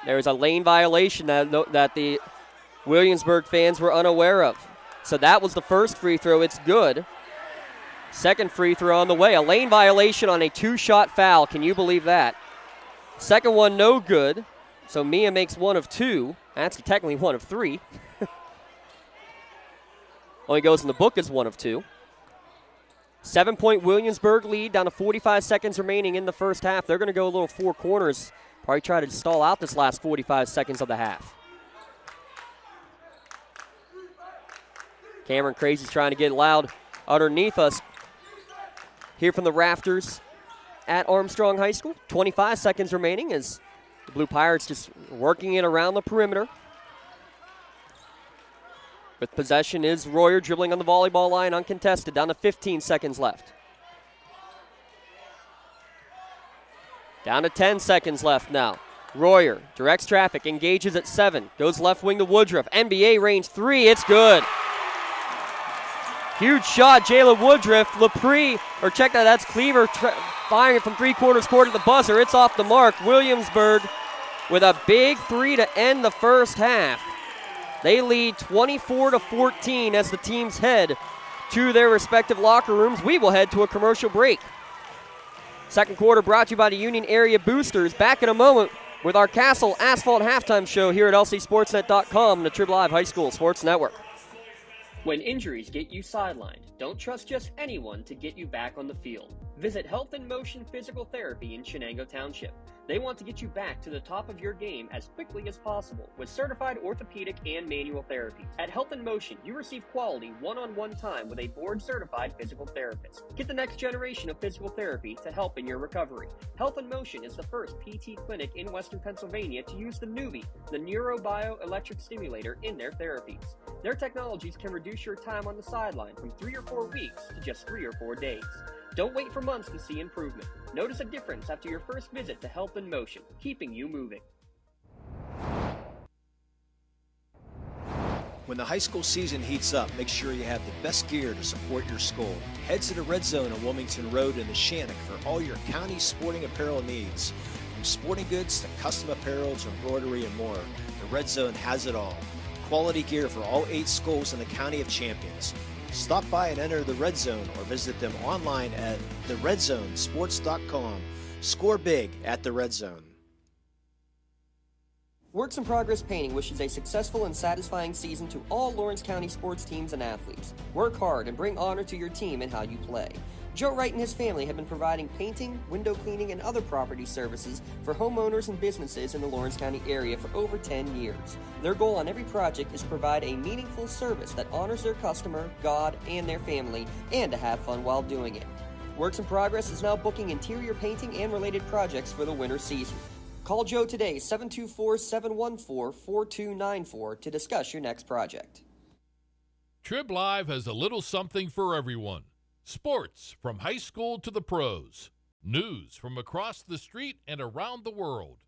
Speaker 8: There was a lane violation that the Williamsburg fans were unaware of. So that was the first free throw. It's good. Second free throw on the way. A lane violation on a 2-shot foul. Can you believe that? Second one, no good. So Mia makes 1 of 2. That's technically 1 of 3. Only goes in the book as 1 of 2. 7-point Williamsburg lead, down to 45 seconds remaining in the first half. They're going to go a little 4 corners. Probably try to stall out this last 45 seconds of the half. Cameron Crazy's trying to get loud underneath us here from the rafters at Armstrong High School. 25 seconds remaining as the Blue Pirates just working it around the perimeter. With possession is Royer dribbling on the volleyball line uncontested, down to 15 seconds left. Down to 10 seconds left now. Royer directs traffic, engages at 7, goes left wing to Woodruff. NBA range 3, it's good. Huge shot, Jayla Woodruff. Check that, that's Cleaver firing it from three-quarters court at the buzzer. It's off the mark. Williamsburg with a big 3 to end the first half. They lead 24-14 as the teams head to their respective locker rooms. We will head to a commercial break. Second quarter brought to you by the Union Area Boosters. Back in a moment with our Castle Asphalt Halftime Show here at lcsportsnet.com, the Trib Live High School Sports Network.
Speaker 2: When injuries get you sidelined, don't trust just anyone to get you back on the field. Visit Health in Motion Physical Therapy in Chenango Township. They want to get you back to the top of your game as quickly as possible with certified orthopedic and manual therapies. At Health in Motion, you receive quality one-on-one time with a board-certified physical therapist. Get the next generation of physical therapy to help in your recovery. Health in Motion is the first PT clinic in Western Pennsylvania to use the Nuvie, the neurobioelectric stimulator, in their therapies. Their technologies can reduce your time on the sideline from 3 or 4 weeks to just 3 or 4 days. Don't wait for months to see improvement. Notice a difference after your first visit to Health in Motion, keeping you moving.
Speaker 18: When the high school season heats up, make sure you have the best gear to support your school. Head to the Red Zone on Wilmington Road in the Shannock for all your county sporting apparel needs. From sporting goods to custom apparel to embroidery and more, the Red Zone has it all. Quality gear for all 8 schools in the County of Champions. Stop by and enter the Red Zone or visit them online at theredzonesports.com. Score big at the Red Zone.
Speaker 8: Works in Progress Painting wishes a successful and satisfying season to all Lawrence County sports teams and athletes. Work hard and bring honor to your team and how you play. Joe Wright and his family have been providing painting, window cleaning, and other property services for homeowners and businesses in the Lawrence County area for over 10 years. Their goal on every project is to provide a meaningful service that honors their customer, God, and their family, and to have fun while doing it. Works in Progress is now booking interior painting and related projects for the winter season. Call Joe today, 724-714-4294, to discuss your next project.
Speaker 1: Trib Live has a little something for everyone. Sports from high school to the pros. News from across the street and around the world.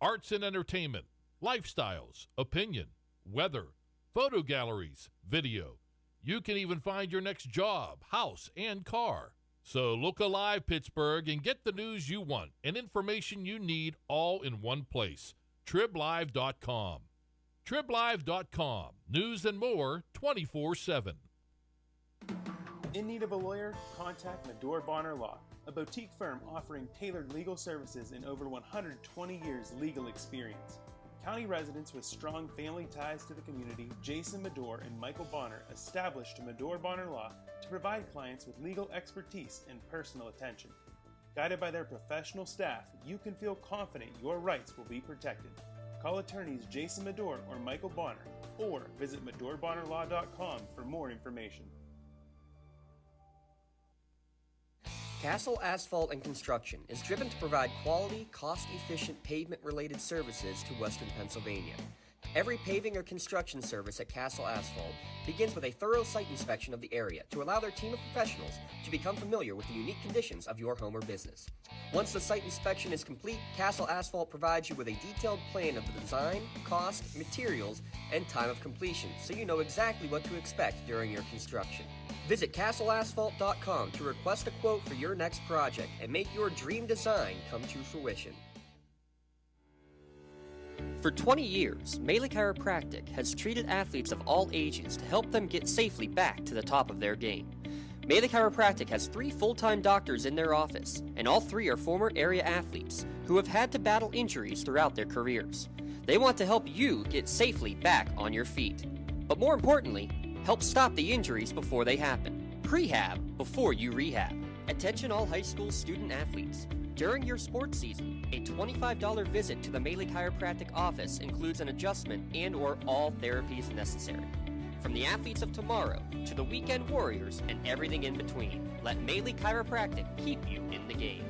Speaker 1: Arts and entertainment. Lifestyles. Opinion. Weather. Photo galleries. Video. You can even find your next job, house, and car. So look alive, Pittsburgh, and get the news you want and information you need all in one place. TribLive.com. TribLive.com. News and more 24/7.
Speaker 15: In need of a lawyer? Contact Medore Bonner Law, a boutique firm offering tailored legal services and over 120 years legal experience. County residents with strong family ties to the community, Jason Medore and Michael Bonner, established Medore Bonner Law to provide clients with legal expertise and personal attention. Guided by their professional staff, you can feel confident your rights will be protected. Call attorneys Jason Medore or Michael Bonner, or visit MedoreBonnerLaw.com for more information.
Speaker 8: Castle Asphalt and Construction is driven to provide quality, cost-efficient pavement-related services to Western Pennsylvania. Every paving or construction service at Castle Asphalt begins with a thorough site inspection of the area to allow their team of professionals to become familiar with the unique conditions of your home or business. Once the site inspection is complete, Castle Asphalt provides you with a detailed plan of the design, cost, materials, and time of completion, so you know exactly what to expect during your construction. Visit castleasphalt.com to request a quote for your next project and make your dream design come to fruition. For 20 years, Melee Chiropractic has treated athletes of all ages to help them get safely back to the top of their game. Melee Chiropractic has 3 full-time doctors in their office, and all 3 are former area athletes who have had to battle injuries throughout their careers. They want to help you get safely back on your feet. But more importantly, help stop the injuries before they happen. Prehab before you rehab. Attention all high school student athletes. During your sports season, a $25 visit to the Melee Chiropractic office includes an adjustment and/or all therapies necessary.
Speaker 2: From the athletes of tomorrow to the weekend warriors and everything in between, let Melee Chiropractic keep you in the game.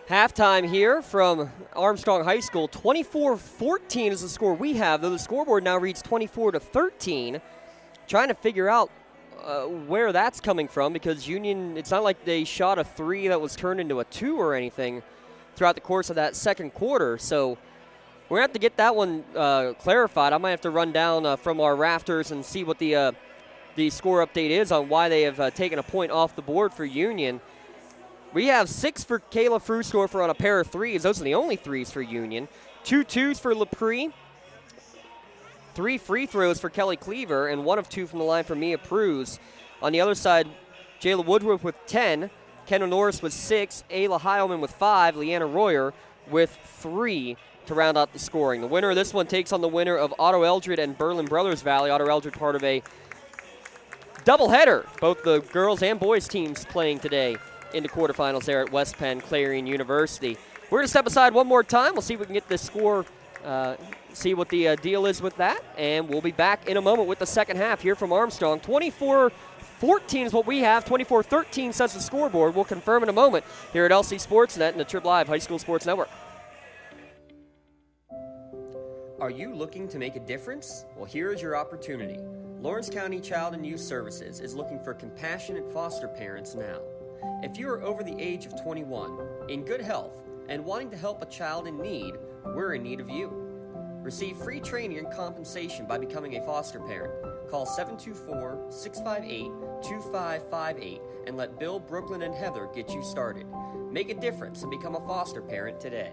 Speaker 8: Halftime here from Armstrong High School. 24-14 is the score we have, though the scoreboard now reads 24-13. Trying to figure out where that's coming from, because Union, it's not like they shot a 3 that was turned into a 2 or anything throughout the course of that second quarter. So we're going to have to get that one clarified. I might have to run down from our rafters and see what the score update is on why they have taken a point off the board for Union. We have 6 for Kayla Frusdorfer on a pair of 3s. Those are the only 3s for Union. 2 2s for LaPree. 3 free throws for Kelly Cleaver, and 1 of 2 from the line for Mia Pruz. On the other side, Jayla Woodruff with 10. Kendall Norris with 6. Ayla Heilman with 5. Leanna Royer with 3 to round out the scoring. The winner of this one takes on the winner of Otto Eldred and Berlin Brothers Valley. Otto Eldred part of a doubleheader. Both the girls and boys teams playing today in the quarterfinals there at West Penn Clarion University. We're going to step aside one more time. We'll see if we can get this score, see what the deal is with that, and we'll be back in a moment with the second half here from Armstrong. 24-14 is what we have. 24-13 says the scoreboard. We'll confirm in a moment here at LC Sportsnet and the Trib Live High School Sports Network.
Speaker 2: Are you looking to make a difference? Well, here is your opportunity. Lawrence County Child and Youth Services is looking for compassionate foster parents now. If you are over the age of 21, in good health, and wanting to help a child in need, we're in need of you. Receive free training and compensation by becoming a foster parent. Call 724-658-2558 and let Bill, Brooklyn, and Heather get you started. Make a difference and become a foster parent today.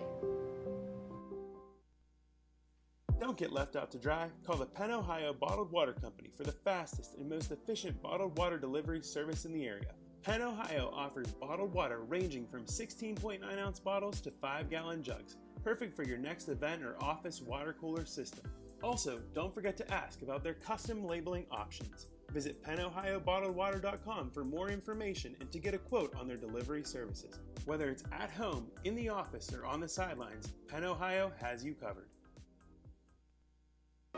Speaker 15: Don't get left out to dry. Call the Penn Ohio Bottled Water Company for the fastest and most efficient bottled water delivery service in the area. Penn Ohio offers bottled water ranging from 16.9-ounce bottles to 5-gallon jugs, perfect for your next event or office water cooler system. Also, don't forget to ask about their custom labeling options. Visit PennOhioBottledWater.com for more information and to get a quote on their delivery services. Whether it's at home, in the office, or on the sidelines, Penn Ohio has you covered.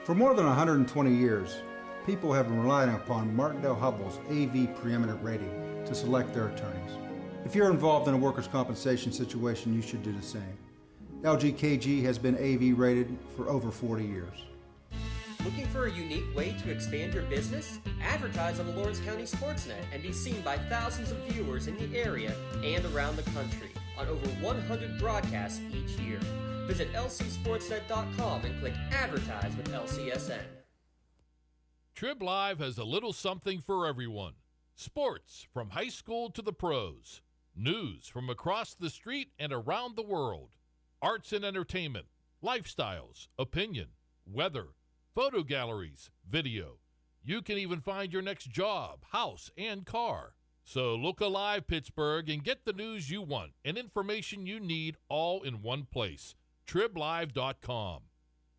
Speaker 12: For more than 120 years, people have been relying upon Martindale-Hubbell's AV preeminent rating to select their attorneys. If you're involved in a workers' compensation situation, you should do the same. LGKG has been AV rated for over 40 years.
Speaker 2: Looking for a unique way to expand your business? Advertise on the Lawrence County Sportsnet and be seen by thousands of viewers in the area and around the country on over 100 broadcasts each year. Visit lcsportsnet.com and click Advertise with LCSN.
Speaker 1: Trib Live has a little something for everyone. Sports from high school to the pros. News from across the street and around the world. Arts and entertainment, lifestyles, opinion, weather, photo galleries, video. You can even find your next job, house, and car. So look alive, Pittsburgh, and get the news you want and information you need all in one place. TribLive.com.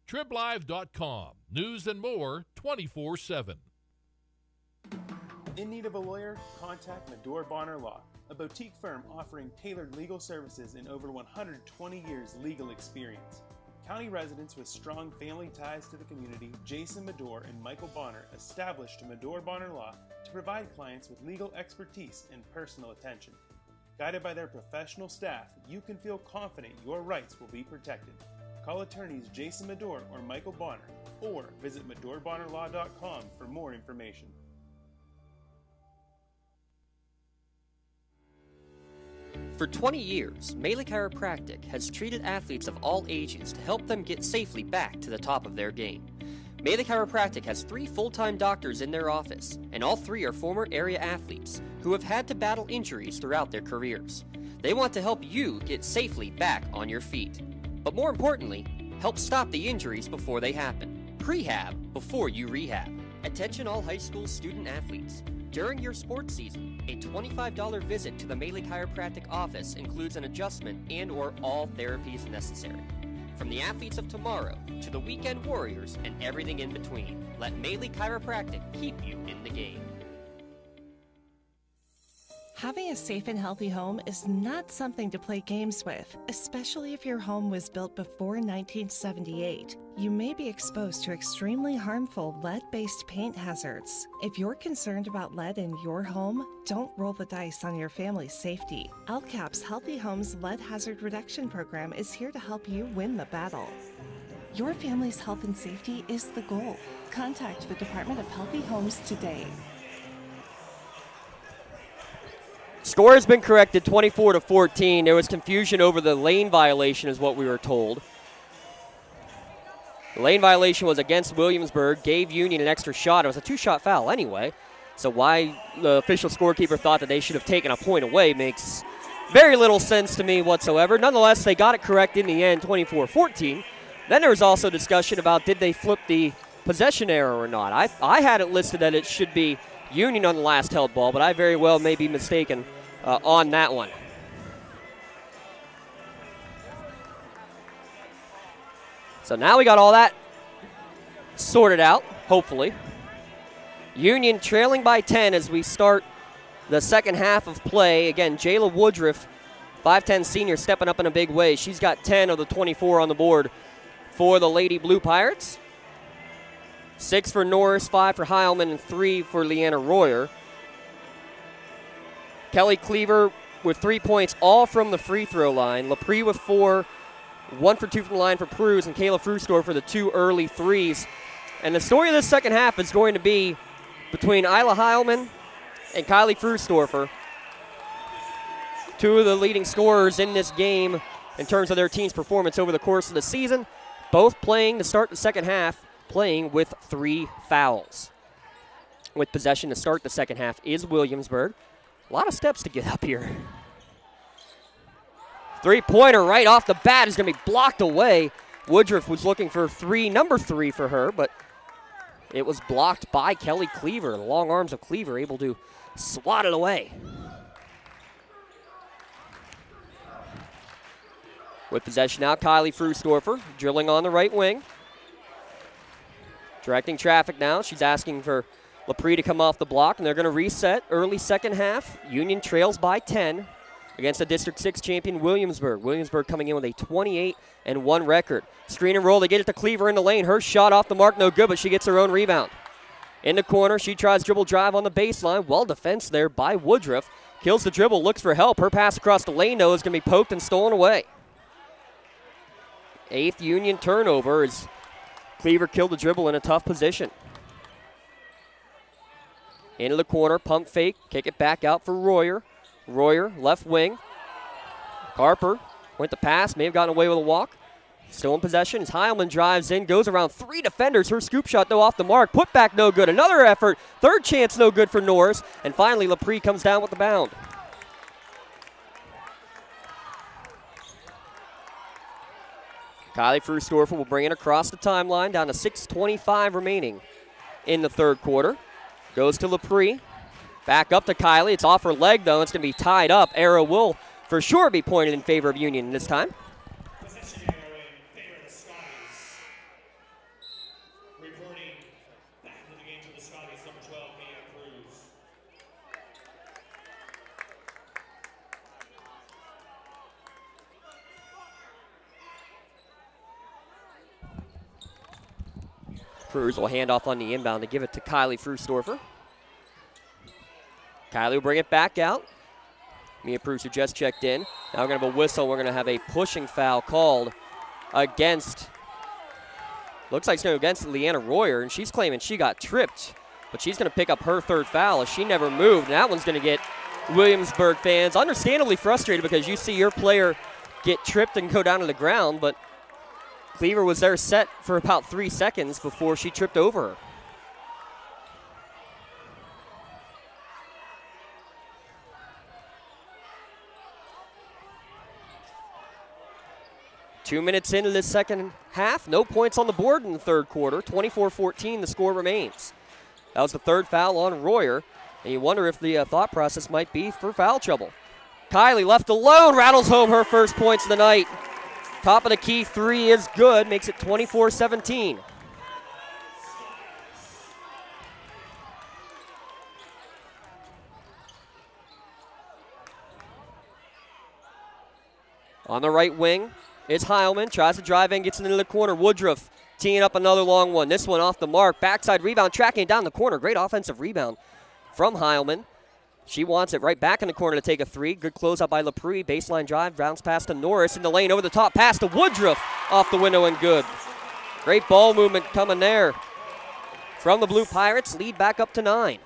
Speaker 1: TribLive.com. News and more 24/7.
Speaker 15: In need of a lawyer? Contact Medore Bonner Law, a boutique firm offering tailored legal services in over 120 years legal experience. County residents with strong family ties to the community, Jason Medore and Michael Bonner, established Medore Bonner Law to provide clients with legal expertise and personal attention. Guided by their professional staff, you can feel confident your rights will be protected. Call attorneys Jason Medore or Michael Bonner, or visit MedoreBonnerLaw.com for more information.
Speaker 2: For 20 years, Melee Chiropractic has treated athletes of all ages to help them get safely back to the top of their game. Melee Chiropractic has 3 full-time doctors in their office, and all 3 are former area athletes who have had to battle injuries throughout their careers. They want to help you get safely back on your feet. But more importantly, help stop the injuries before they happen. Prehab before you rehab. Attention all high school student athletes. During your sports season, a $25 visit to the Melee Chiropractic office includes an adjustment and/or all therapies necessary. From the athletes of tomorrow to the weekend warriors and everything in between, let Melee Chiropractic keep you in the game.
Speaker 19: Having a safe and healthy home is not something to play games with, especially if your home was built before 1978. You may be exposed to extremely harmful lead-based paint hazards. If you're concerned about lead in your home, don't roll the dice on your family's safety. LCAP's Healthy Homes Lead Hazard Reduction Program is here to help you win the battle. Your family's health and safety is the goal. Contact the Department of Healthy Homes today.
Speaker 8: Score has been corrected, 24-14. There was confusion over the lane violation is what we were told. The lane violation was against Williamsburg, gave Union an extra shot. It was a 2-shot foul anyway. So why the official scorekeeper thought that they should have taken a point away makes very little sense to me whatsoever. Nonetheless, they got it correct in the end, 24-14. Then there was also discussion about did they flip the possession error or not. I had it listed that it should be Union on the last held ball, but I very well may be mistaken on that one. So now we got all that sorted out, hopefully. Union trailing by 10 as we start the second half of play. Again, Jayla Woodruff, 5'10 senior, stepping up in a big way. She's got 10 of the 24 on the board for the Lady Blue Pirates. 6 for Norris, 5 for Heilman, and 3 for Leanna Royer. Kelly Cleaver with 3 points, all from the free throw line. LaPree with 4, 1 for 2 from the line for Pruz, and Kayla Frustor for the 2 early threes. And the story of this second half is going to be between Isla Heilman and Kylie Frustorfer, 2 of the leading scorers in this game in terms of their team's performance over the course of the season, both playing to start the second half, playing with 3 fouls. With possession to start the second half is Williamsburg. A lot of steps to get up here. 3-pointer right off the bat is going to be blocked away. Woodruff was looking for number 3 for her, but it was blocked by Kelly Cleaver. The long arms of Cleaver able to swat it away. With possession now, Kylie Frustorfer drilling on the right wing. Directing traffic now. She's asking for LaPree to come off the block, and they're going to reset early second half. Union trails by 10 against the District 6 champion Williamsburg. Williamsburg coming in with a 28-1 record. Screen and roll, they get it to Cleaver in the lane. Her shot off the mark, no good, but she gets her own rebound. In the corner, she tries dribble drive on the baseline. Well defensed there by Woodruff. Kills the dribble, looks for help. Her pass across the lane, though, is going to be poked and stolen away. 8th Union turnover as Cleaver killed the dribble in a tough position. Into the corner, pump fake, kick it back out for Royer. Royer, left wing. Harper went the pass, may have gotten away with a walk. Still in possession as Heilman drives in, goes around 3 defenders. Her scoop shot, though, off the mark. Put back, no good. Another effort. Third chance, no good for Norris. And finally, LaPree comes down with the bound. Kylie Frustorfer will bring it across the timeline, down to 6:25 remaining in the third quarter. Goes to LaPree. Back up to Kylie. It's off her leg, though. It's going to be tied up. Arrow will for sure be pointed in favor of Union this time.
Speaker 20: Possession arrow in favor of the Scotties. Reporting back into the game for the Scotties, number 12, Mia Cruz.
Speaker 8: Cruz will hand off on the inbound to give it to Kylie Frustorfer. Kylie will bring it back out. Mia Cruz, who just checked in. Now we're going to have a whistle. We're going to have a pushing foul called against, looks like it's going to go against Leanna Royer, and she's claiming she got tripped, but she's going to pick up her third foul as she never moved, and that one's going to get Williamsburg fans understandably frustrated because you see your player get tripped and go down to the ground, but Cleaver was there set for about 3 seconds before she tripped over her. Two minutes into this second half, no points on the board in the third quarter. 24-14, the score remains. That was the third foul on Royer, and you wonder if the thought process might be for foul trouble. Kylie left alone, rattles home her first points of the night. Top of the key three is good, makes it 24-17. On the right wing is Heilman. Tries to drive in, gets it into the corner. Woodruff teeing up another long one. This one off the mark. Backside rebound, tracking it down the corner. Great offensive rebound from Heilman. She wants it right back in the corner to take a three. Good closeout by Lepre. Baseline drive, bounce pass to Norris in the lane. Over the top, pass to Woodruff. Off the window and good. Great ball movement coming there from the Blue Pirates. Lead back up to 9.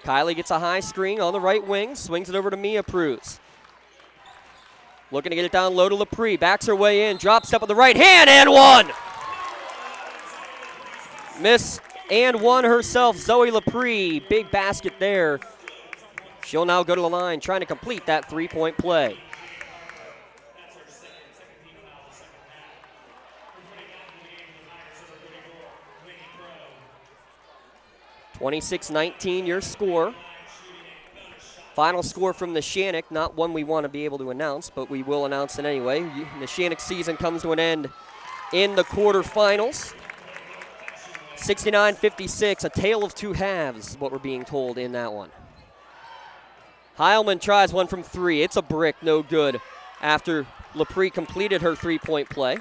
Speaker 8: Kylie gets a high screen on the right wing. Swings it over to Mia Pruz. Looking to get it down low to Lepre. Backs her way in. Drop step with the right hand and one. Miss and one herself, Zoe Lepre. Big basket there. She'll now go to the line trying to complete that three-point play. (26-19) your score. Final score from the Shannock, not one we want to be able to announce, but we will announce it anyway. The Shannock season comes to an end in the quarterfinals. 69-56, a tale of two halves is what we're being told in that one. Heilman tries one from 3. It's a brick, no good, after Lepre completed her three-point play.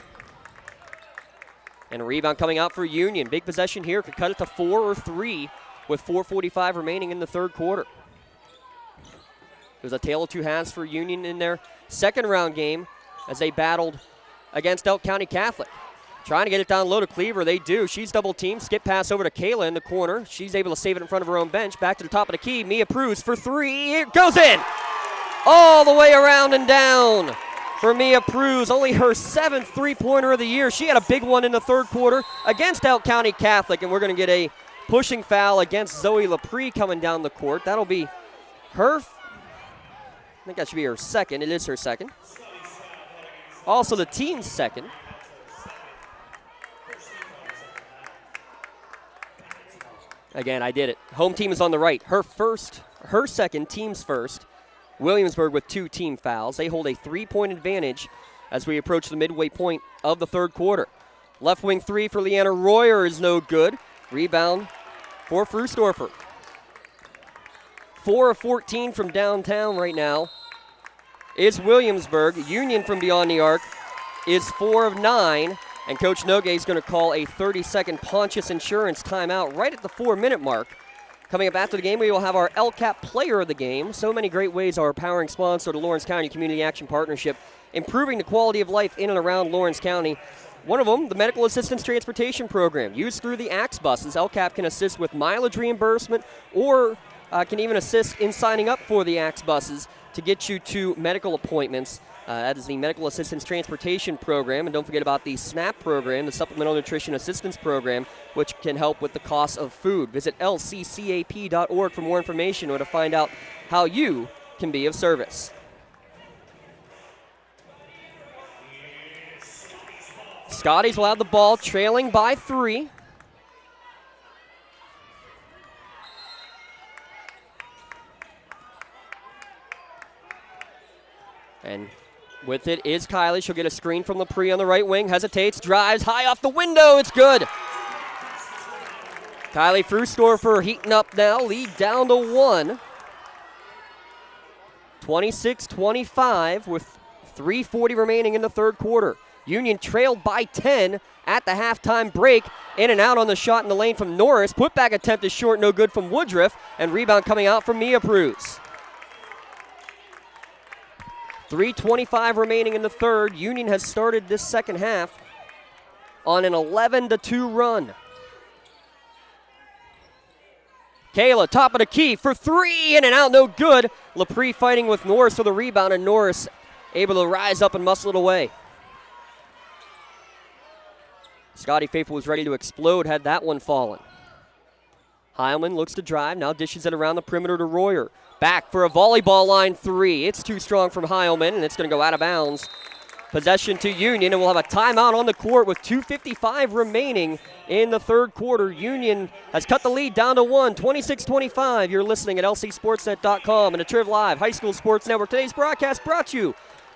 Speaker 8: And a rebound coming out for Union. Big possession here, could cut it to 4 or 3 with 4:45 remaining in the third quarter. It was a tale of two halves for Union in their second round game as they battled against Elk County Catholic. Trying to get it down low to Cleaver. They do. She's double teamed. Skip pass over to Kayla in the corner. She's able to save it in front of her own bench. Back to the top of the key. Mia Pruz for 3. It goes in. All the way around and down for Mia Pruz. Only her 7th three-pointer of the year. She had a big one in the third quarter against Elk County Catholic. And we're going to get a pushing foul against Zoe Lepre coming down the court. That'll be her. I think that should be her second. It is her second. Also the team's second. Again, I did it. Home team is on the right. Her second, team's first. Williamsburg with 2 team fouls. They hold a 3-point advantage as we approach the midway point of the third quarter. Left wing 3 for Leanna Royer is no good. Rebound for Frustorfer. 4 of 14 from downtown right now is Williamsburg. Union from beyond the arc is 4 of 9. And Coach Nogue is going to call a 30-second Pontius Insurance timeout right at the 4-minute mark. Coming up after the game, we will have our LCAP Player of the Game. So many great ways our powering sponsor, the Lawrence County Community Action Partnership, improving the quality of life in and around Lawrence County. One of them, the Medical Assistance Transportation Program. Used through the AXE buses, LCAP can assist with mileage reimbursement or can even assist in signing up for the AXE buses to get you to medical appointments. That is the Medical Assistance Transportation Program. And don't forget about the SNAP program, the Supplemental Nutrition Assistance Program, which can help with the cost of food. Visit lccap.org for more information or to find out how you can be of service. Scotties will have the ball, trailing by 3. And with it is Kylie. She'll get a screen from Lepre on the right wing. Hesitates, drives high off the window. It's good. Kylie Frustorfer heating up now. Lead down to 1. 26-25 with 3:40 remaining in the third quarter. Union trailed by 10 at the halftime break. In and out on the shot in the lane from Norris. Putback attempt is short, no good from Woodruff. And rebound coming out from Mia Pruz. 3:25 remaining in the third. Union has started this second half on an 11-2 run. Kayla, top of the key for 3, in and out, no good. Lepre fighting with Norris for the rebound, and Norris able to rise up and muscle it away. Scotty Faithful was ready to explode had that one fallen. Heilman looks to drive, now dishes it around the perimeter to Royer. Back for a volleyball line 3. It's too strong from Heilman, and it's going to go out of bounds. Possession to Union, and we'll have a timeout on the court with 2:55 remaining in the third quarter. Union has cut the lead down to 1, 26-25. You're listening at lcsportsnet.com and the Triv Live High School Sports Network. Today's broadcast brought to you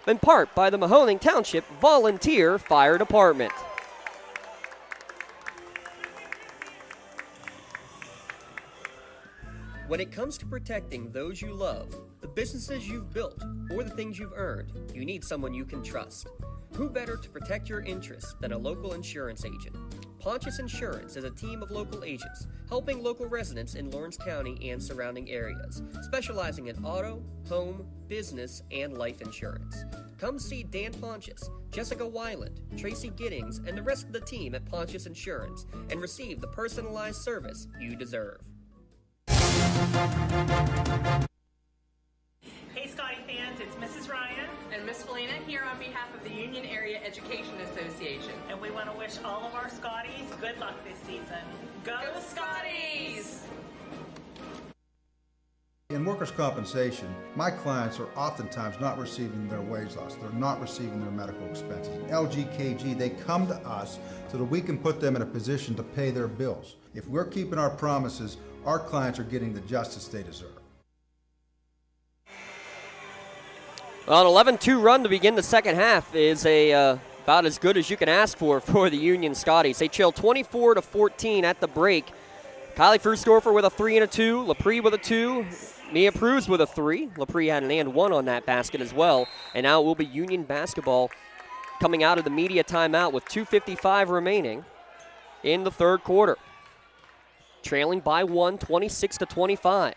Speaker 8: in part by the Mahoning Township Volunteer Fire Department.
Speaker 2: When it comes to protecting those you love, the businesses you've built, or the things you've earned, you need someone you can trust. Who better to protect your interests than a local insurance agent? Pontius Insurance is a team of local agents helping local residents in Lawrence County and surrounding areas, specializing in auto, home, business, and life insurance. Come see Dan Pontius, Jessica Weiland, Tracy Giddings, and the rest of the team at Pontius Insurance and receive the personalized service you deserve.
Speaker 14: Hey Scotty fans, it's Mrs. Ryan
Speaker 13: And Miss Felina here on behalf of the Union Area Education Association.
Speaker 14: and we want to wish all of our Scotties good luck this season. Go,
Speaker 13: Go Scotties!
Speaker 12: In workers' compensation, my clients are oftentimes not receiving their wage loss. They're not receiving their medical expenses. LGKG, they come to us so that we can put them in a position to pay their bills. If we're keeping our promises, our clients are getting the justice they deserve.
Speaker 8: Well, an 11-2 run to begin the second half is about as good as you can ask for the Union Scotties. They trail 24-14 at the break. Kylie Frusdorfer with a 3 and a 2, Lepre with a 2, Mia Pruz with a 3. Lepre had an and 1 on that basket as well. And now it will be Union basketball coming out of the media timeout with 2:55 remaining in the third quarter. Trailing by 1, 26-25.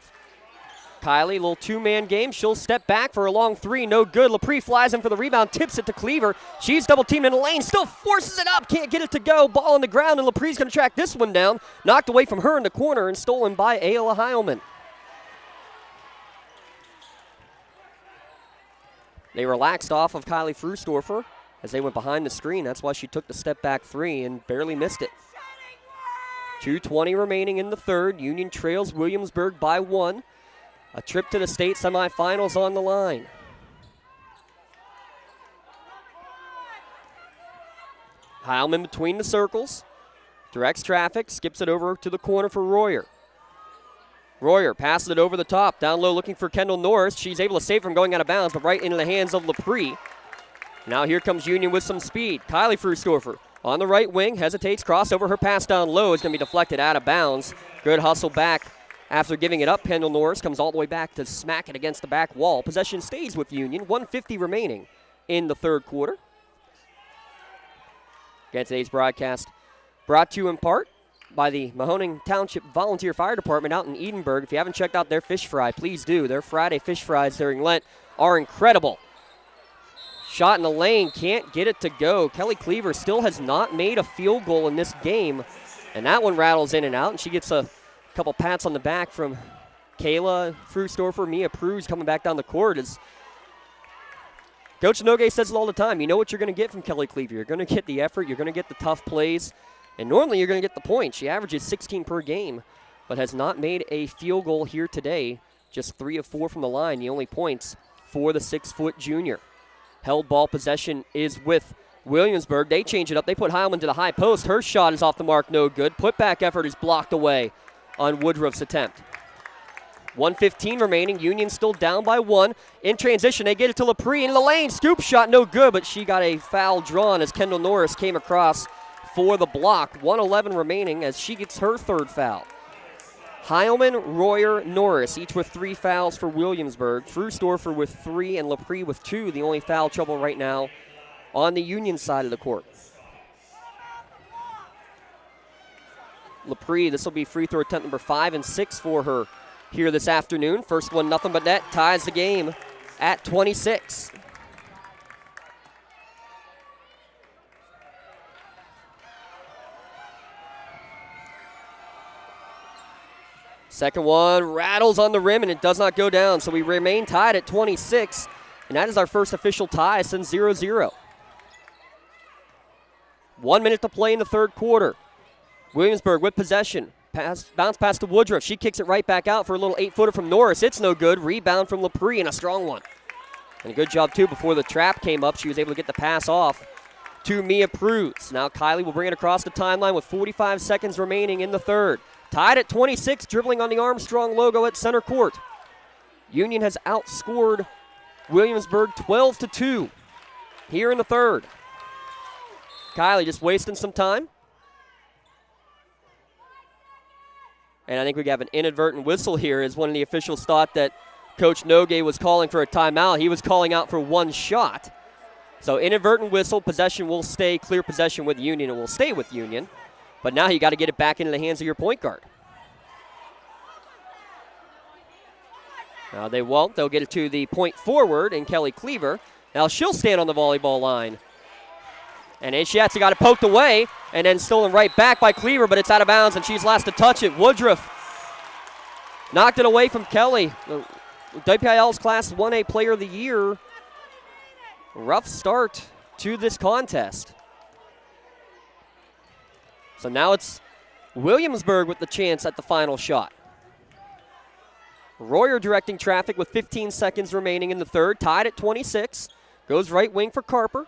Speaker 8: Kylie, little two-man game. She'll step back for a long three. No good. Lepre flies in for the rebound, tips it to Cleaver. She's double-teamed in the lane, still forces it up. Can't get it to go. Ball on the ground, and Lepre's going to track this one down. Knocked away from her in the corner and stolen by Ayla Heilman. They relaxed off of Kylie Frusdorfer as they went behind the screen. That's why she took the step-back three and barely missed it. 2:20 remaining in the third. Union trails Williamsburg by 1. A trip to the state semifinals on the line. Heilman between the circles. Directs traffic, skips it over to the corner for Royer. Royer passes it over the top. Down low looking for Kendall Norris. She's able to save from going out of bounds, but right into the hands of Lepre. Now here comes Union with some speed. Kylie Frusdorfer on the right wing, hesitates, crossover. Her pass down low is going to be deflected out of bounds. Good hustle back. After giving it up, Kendall Norris comes all the way back to smack it against the back wall. Possession stays with Union. 1:50 remaining in the third quarter. Again, today's broadcast brought to you in part by the Mahoning Township Volunteer Fire Department out in Edinburgh. If you haven't checked out their fish fry, please do. Their Friday fish fries during Lent are incredible. Shot in the lane, can't get it to go. Kelly Cleaver still has not made a field goal in this game, and that one rattles in and out, and she gets a couple pats on the back from Kayla Frusdorfer. Mia Pruz coming back down the court. As Coach Nogue says it all the time, you know what you're going to get from Kelly Cleaver. You're going to get the effort, you're going to get the tough plays, and normally you're going to get the points. She averages 16 per game, but has not made a field goal here today. Just 3 of 4 from the line. The only points for the 6-foot junior. Held ball possession is with Williamsburg. They change it up. They put Heilman to the high post. Her shot is off the mark, no good. Putback effort is blocked away on Woodruff's attempt. 1:15 remaining. Union still down by 1. In transition, they get it to Lepre in the lane. Scoop shot, no good, but she got a foul drawn as Kendall Norris came across for the block. 1:11 remaining as she gets her third foul. Heilman, Royer, Norris, each with 3 fouls for Williamsburg. Frusdorfer with 3 and Lepre with 2. The only foul trouble right now on the Union side of the court. Lepre, this will be free throw attempt number 5 and 6 for her here this afternoon. First one, nothing but net, ties the game at 26. Second one rattles on the rim, and it does not go down, so we remain tied at 26, and that is our first official tie since 0-0. 1 minute to play in the third quarter. Williamsburg with possession. Bounce pass to Woodruff. She kicks it right back out for a little 8-footer from Norris. It's no good. Rebound from Lepre, and a strong one. And a good job, too, before the trap came up. She was able to get the pass off to Mia Pruz. Now Kylie will bring it across the timeline with 45 seconds remaining in the third. Tied at 26, dribbling on the Armstrong logo at center court. Union has outscored Williamsburg 12-2 here in the third. Kylie just wasting some time. And I think we have an inadvertent whistle here, as one of the officials thought that Coach Nogue was calling for a timeout. He was calling out for one shot. So inadvertent whistle, possession will stay, clear possession with Union, and will stay with Union. But now you got to get it back into the hands of your point guard. Now they won't. They'll get it to the point forward in Kelly Cleaver. Now she'll stand on the volleyball line. And Asiatsi got it poked away and then stolen right back by Cleaver, but it's out of bounds, and she's last to touch it. Woodruff knocked it away from Kelly. WPIAL's Class 1A Player of the Year. Rough start to this contest. So now it's Williamsburg with the chance at the final shot. Royer directing traffic with 15 seconds remaining in the third, tied at 26. Goes right wing for Carper.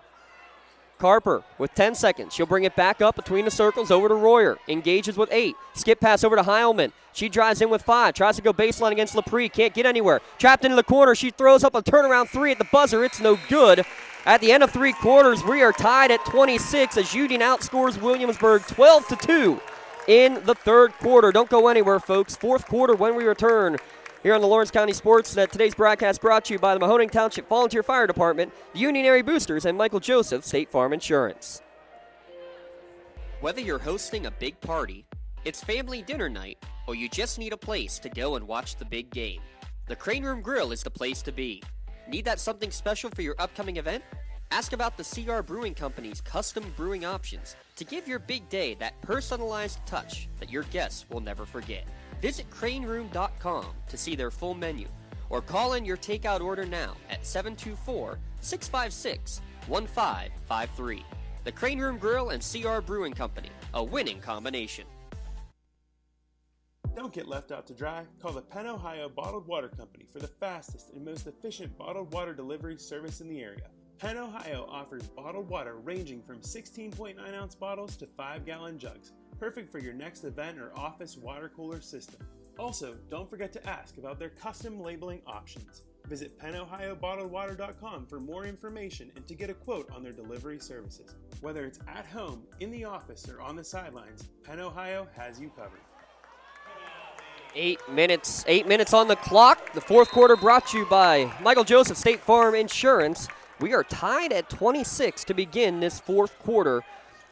Speaker 8: Carper with 10 seconds. She'll bring it back up between the circles over to Royer. Engages with 8. Skip pass over to Heilman. She drives in with 5. Tries to go baseline against Lepre. Can't get anywhere. Trapped into the corner. She throws up a turnaround 3 at the buzzer. It's no good. At the end of 3 quarters, we are tied at 26 as Union outscores Williamsburg 12-2 in the third quarter. Don't go anywhere, folks. Fourth quarter when we return. Here on the Lawrence County Sportsnet, today's broadcast brought to you by the Mahoning Township Volunteer Fire Department, the Union Area Boosters, and Michael Joseph State Farm Insurance.
Speaker 2: Whether you're hosting a big party, it's family dinner night, or you just need a place to go and watch the big game, the Crane Room Grill is the place to be. Need that something special for your upcoming event? Ask about the CR Brewing Company's custom brewing options to give your big day that personalized touch that your guests will never forget. Visit craneroom.com to see their full menu, or call in your takeout order now at 724-656-1553. The Crane Room Grill and CR Brewing Company, a winning combination.
Speaker 15: Don't get left out to dry. Call the Penn Ohio Bottled Water Company for the fastest and most efficient bottled water delivery service in the area. Penn Ohio offers bottled water ranging from 16.9-ounce bottles to 5-gallon jugs, perfect for your next event or office water cooler system. Also, don't forget to ask about their custom labeling options. Visit PennOhioBottledWater.com for more information and to get a quote on their delivery services. Whether it's at home, in the office, or on the sidelines, Penn Ohio has you covered.
Speaker 8: 8 minutes on the clock. The fourth quarter brought to you by Michael Joseph State Farm Insurance. We are tied at 26 to begin this fourth quarter,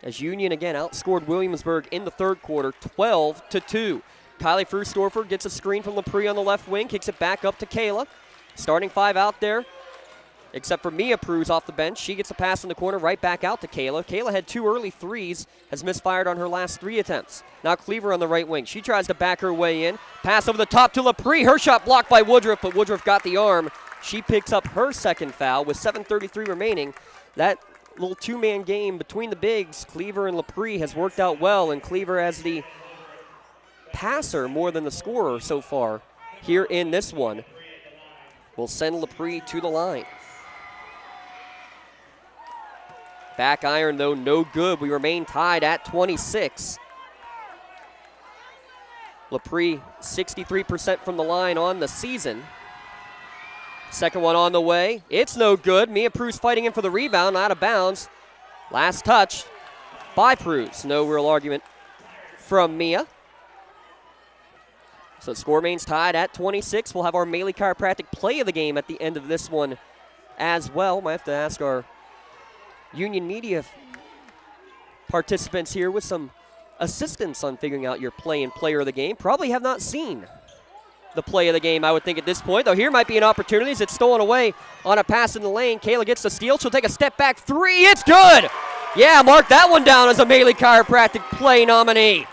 Speaker 8: as Union again outscored Williamsburg in the third quarter 12-2. Kylie Frustorfer gets a screen from Lepre on the left wing, kicks it back up to Kayla. Starting 5 out there, except for Mia Pruz off the bench. She gets a pass in the corner right back out to Kayla. Kayla had 2 early threes, has misfired on her last 3 attempts. Now Cleaver on the right wing. She tries to back her way in. Pass over the top to Lepre. Her shot blocked by Woodruff, but Woodruff got the arm. She picks up her second foul with 7:33 remaining. That little 2-man game between the bigs, Cleaver and Lepre, has worked out well, and Cleaver as the passer more than the scorer so far here in this one will send Lepre to the line. Back iron, though, no good. We remain tied at 26. Lepre, 63% from the line on the season. Second one on the way. It's no good. Mia Pruz fighting in for the rebound, out of bounds. Last touch by Pruz. No real argument from Mia. So the score remains tied at 26. We'll have our Maley Chiropractic play of the game at the end of this one as well. Might have to ask our Union Media participants here with some assistance on figuring out your play and player of the game. Probably have not seen the play of the game, I would think, at this point. Though here might be an opportunity as it's stolen away on a pass in the lane. Kayla gets the steal. She'll take a step back 3. It's good! Yeah, mark that one down as a Maley Chiropractic play nominee.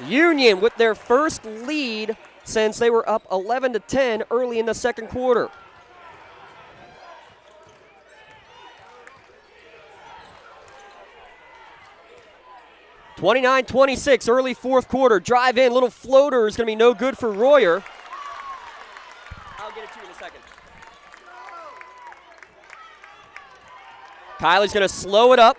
Speaker 8: Union with their first lead since they were up 11-10 early in the second quarter. (29-26) early fourth quarter. Drive in, little floater is going to be no good for Royer. I'll get it to you in a second. Kylie's going to slow it up.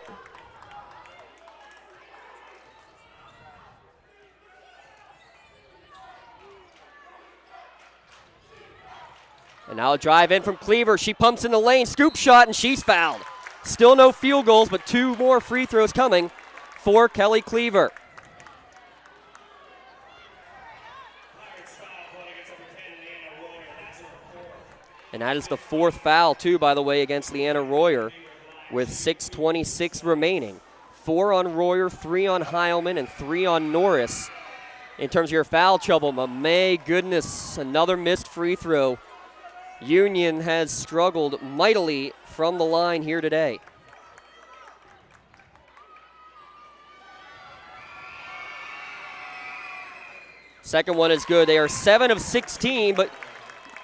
Speaker 8: And now a drive in from Cleaver. She pumps in the lane, scoop shot, and she's fouled. Still no field goals, but 2 more free throws coming for Kelly Cleaver. And that is the 4th foul, too, by the way, against Leanna Royer with 6:26 remaining. 4 on Royer, 3 on Heilman, and 3 on Norris. In terms of your foul trouble, but my goodness, another missed free throw. Union has struggled mightily from the line here today. Second one is good. They are 7 of 16, but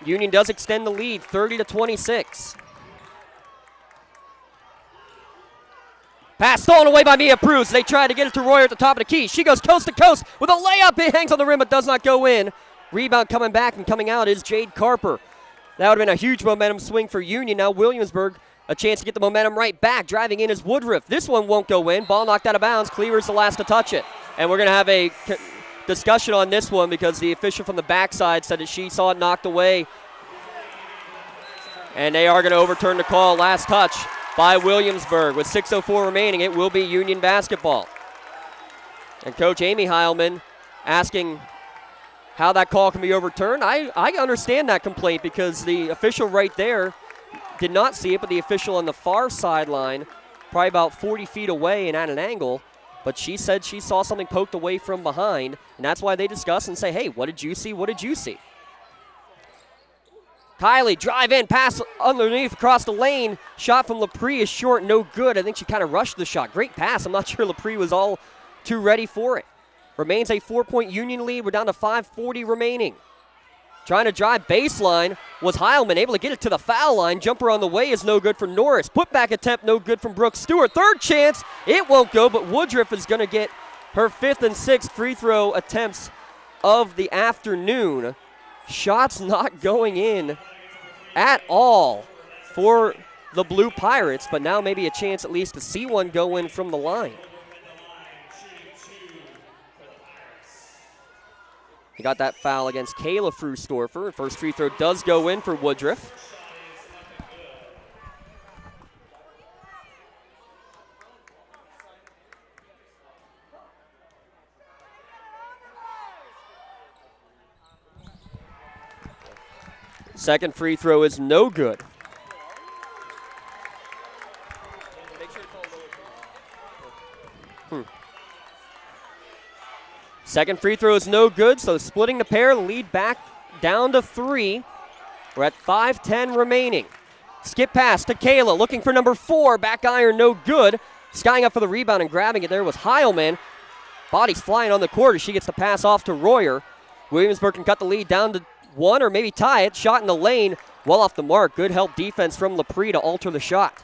Speaker 8: Union does extend the lead, 30-26. Pass stolen away by Mia Pruse. They try to get it to Royer at the top of the key. She goes coast to coast with a layup. It hangs on the rim but does not go in. Rebound coming back and coming out is Jade Carper. That would have been a huge momentum swing for Union. Now Williamsburg, a chance to get the momentum right back. Driving in is Woodruff. This one won't go in. Ball knocked out of bounds. Cleaver's the last to touch it. And we're going to have a discussion on this one because the official from the backside said that she saw it knocked away. And they are going to overturn the call. Last touch by Williamsburg. With 6:04 remaining, it will be Union basketball. And Coach Amy Heilman asking how that call can be overturned. I understand that complaint because the official right there did not see it, but the official on the far sideline, probably about 40 feet away and at an angle, but she said she saw something poked away from behind, and that's why they discuss and say, hey, what did you see? What did you see? Kylie, drive in, pass underneath across the lane. Shot from Lepre is short, no good. I think she kind of rushed the shot. Great pass. I'm not sure Lepre was all too ready for it. Remains a 4-point Union lead. We're down to 5:40 remaining. Trying to drive baseline was Heilman, able to get it to the foul line. Jumper on the way is no good for Norris. Putback attempt, no good from Brooke Stewart. Third chance, it won't go, but Woodruff is going to get her 5th and 6th free throw attempts of the afternoon. Shots not going in at all for the Blue Pirates, but now maybe a chance at least to see one go in from the line. He got that foul against Kayla Frustorfer. First free throw does go in for Woodruff. Second free throw is no good. Second free throw is no good, so splitting the pair, lead back down to 3. We're at 5:10 remaining. Skip pass to Kayla, looking for number 4. Back iron, no good. Skying up for the rebound and grabbing it there was Heilman. Body's flying on the court as she gets the pass off to Royer. Williamsburg can cut the lead down to 1 or maybe tie it. Shot in the lane, well off the mark. Good help defense from Lepre to alter the shot.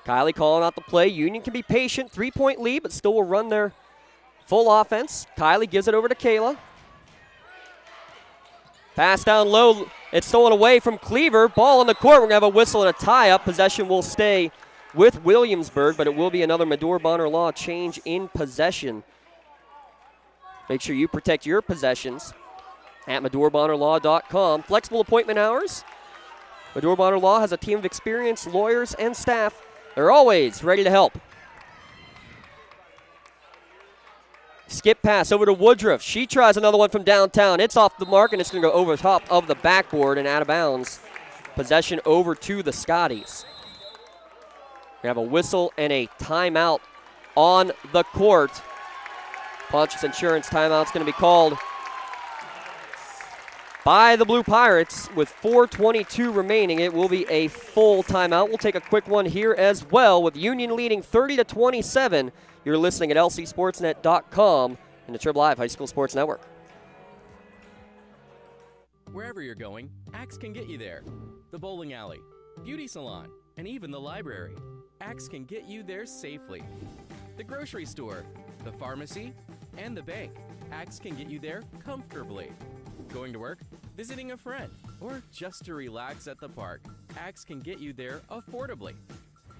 Speaker 8: Kylie calling out the play. Union can be patient. 3-point lead, but still will run their full offense. Kylie gives it over to Kayla. Pass down low. It's stolen away from Cleaver. Ball on the court. We're going to have a whistle and a tie-up. Possession will stay with Williamsburg, but it will be another Medore Bonner Law change in possession. Make sure you protect your possessions at MedoreBonnerLaw.com. Flexible appointment hours. Medore Bonner Law has a team of experienced lawyers and staff. They're always ready to help. Skip pass over to Woodruff. She tries another one from downtown. It's off the mark, and it's going to go over the top of the backboard and out of bounds. Possession over to the Scotties. We have a whistle and a timeout on the court. Pontius Insurance timeout's going to be called by the Blue Pirates with 4:22 remaining. It will be a full timeout. We'll take a quick one here as well with Union leading 30-27. You're listening at lcsportsnet.com and the Triple Live High School Sports Network.
Speaker 16: Wherever you're going, Axe can get you there. The bowling alley, beauty salon, and even the library. Axe can get you there safely. The grocery store, the pharmacy, and the bank. Axe can get you there comfortably. Going to work, visiting a friend, or just to relax at the park. Axe can get you there affordably.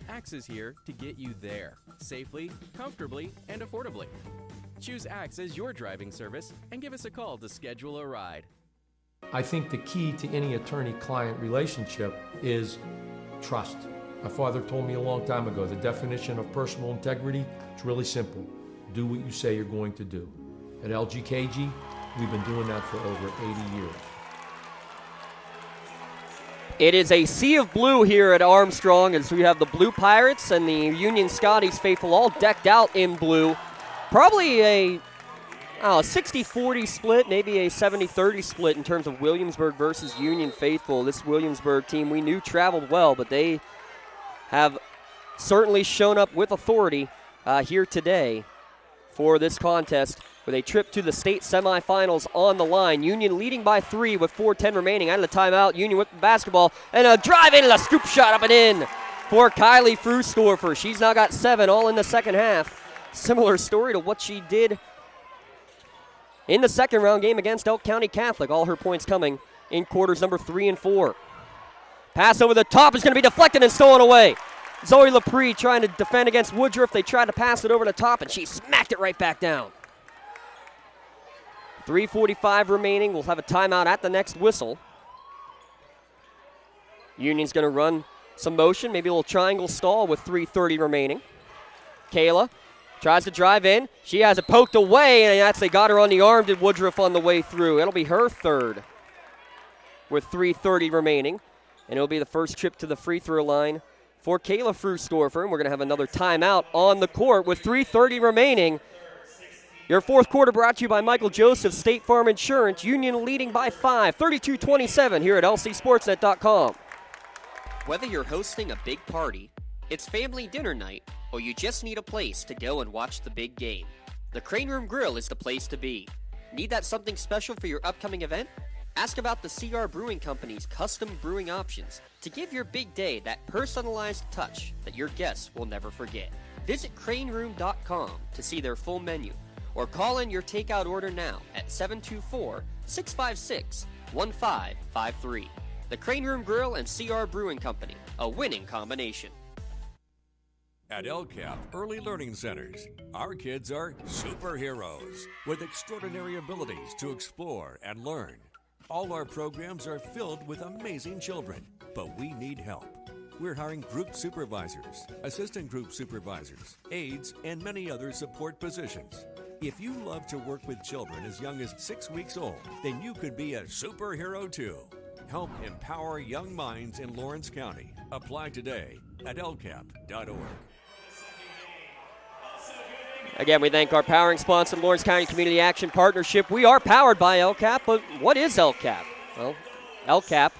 Speaker 16: Axe is here to get you there safely, comfortably, and affordably. Choose Axe as your driving service and give us a call to schedule a ride.
Speaker 11: I think the key to any attorney-client relationship is trust. My father told me a long time ago, the definition of personal integrity is really simple. Do what you say you're going to do. At LGKG, we've been doing that for over 80 years.
Speaker 8: It is a sea of blue here at Armstrong as we have the Blue Pirates and the Union Scotties faithful all decked out in blue. Probably a 60-40 split, maybe a 70-30 split in terms of Williamsburg versus Union faithful. This Williamsburg team we knew traveled well, but they have certainly shown up with authority here today for this contest with a trip to the state semifinals on the line. Union leading by 3 with 4:10 remaining. Out of the timeout, Union with the basketball, and a drive in, a scoop shot up and in for Kylie Frustorfer. She's now got 7 all in the second half. Similar story to what she did in the second round game against Elk County Catholic. All her points coming in quarters number 3 and 4. Pass over the top is going to be deflected and stolen away. Zoe Lepre trying to defend against Woodruff. They tried to pass it over the top, and she smacked it right back down. 3:45 remaining. We'll have a timeout at the next whistle. Union's going to run some motion, maybe a little triangle stall with 3:30 remaining. Kayla tries to drive in. She has it poked away, and actually got her on the arm, did Woodruff on the way through. It'll be her third with 3:30 remaining, and it'll be the first trip to the free throw line for Kayla Frustorfer, and we're going to have another timeout on the court with 3:30 remaining. Your fourth quarter brought to you by Michael Joseph, State Farm Insurance. Union leading by 5, 32-27 here at lcsportsnet.com.
Speaker 2: Whether you're hosting a big party, it's family dinner night, or you just need a place to go and watch the big game, the Crane Room Grill is the place to be. Need that something special for your upcoming event? Ask about the CR Brewing Company's custom brewing options to give your big day that personalized touch that your guests will never forget. Visit craneroom.com to see their full menu, or call in your takeout order now at 724-656-1553. The Crane Room Grill and CR Brewing Company, a winning combination.
Speaker 17: At LCAP Early Learning Centers, our kids are superheroes with extraordinary abilities to explore and learn. All our programs are filled with amazing children, but we need help. We're hiring group supervisors, assistant group supervisors, aides, and many other support positions. If you love to work with children as young as 6 weeks old, then you could be a superhero too. Help empower young minds in Lawrence County. Apply today at lcap.org.
Speaker 8: Again, we thank our powering sponsor, Lawrence County Community Action Partnership. We are powered by LCAP, but what is LCAP? Well, LCAP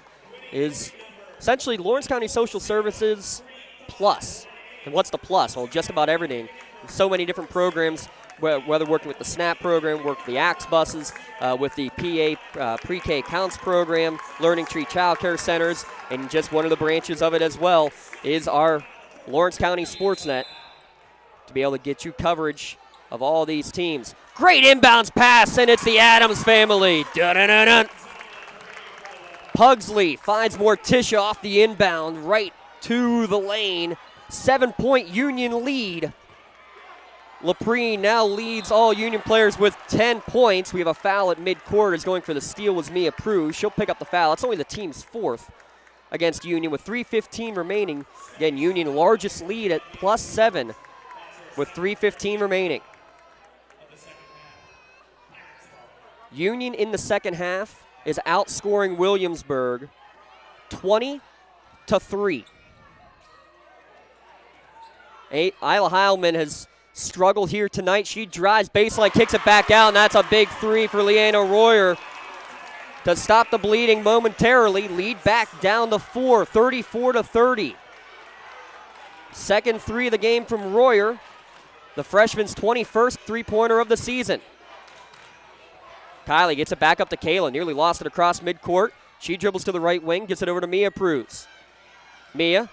Speaker 8: is essentially Lawrence County Social Services Plus. And what's the plus? Well, just about everything. So many different programs, whether working with the SNAP program, work with the AXE buses, with the PA Pre-K Counts program, Learning Tree Child Care Centers, and just one of the branches of it as well is our Lawrence County Sportsnet to be able to get you coverage of all these teams. Great inbounds pass, and it's the Adams family. Dun-dun-dun-dun. Pugsley finds Morticia off the inbound right to the lane. 7-point Union lead. Lepre now leads all Union players with 10 points. We have a foul at midcourt. Going for the steal was Mia Prue. She'll pick up the foul. It's only the team's fourth against Union with 3:15 remaining. Again, Union largest lead at +7 with 3:15 remaining. Union in the second half is outscoring Williamsburg 20-3. Isla Heilman has struggled here tonight. She drives baseline, kicks it back out, and that's a big three for Leanna Royer to stop the bleeding momentarily. Lead back down to 4, 34-30. Second three of the game from Royer, the freshman's 21st three-pointer of the season. Kylie gets it back up to Kayla, nearly lost it across midcourt. She dribbles to the right wing, gets it over to Mia Pruse. Mia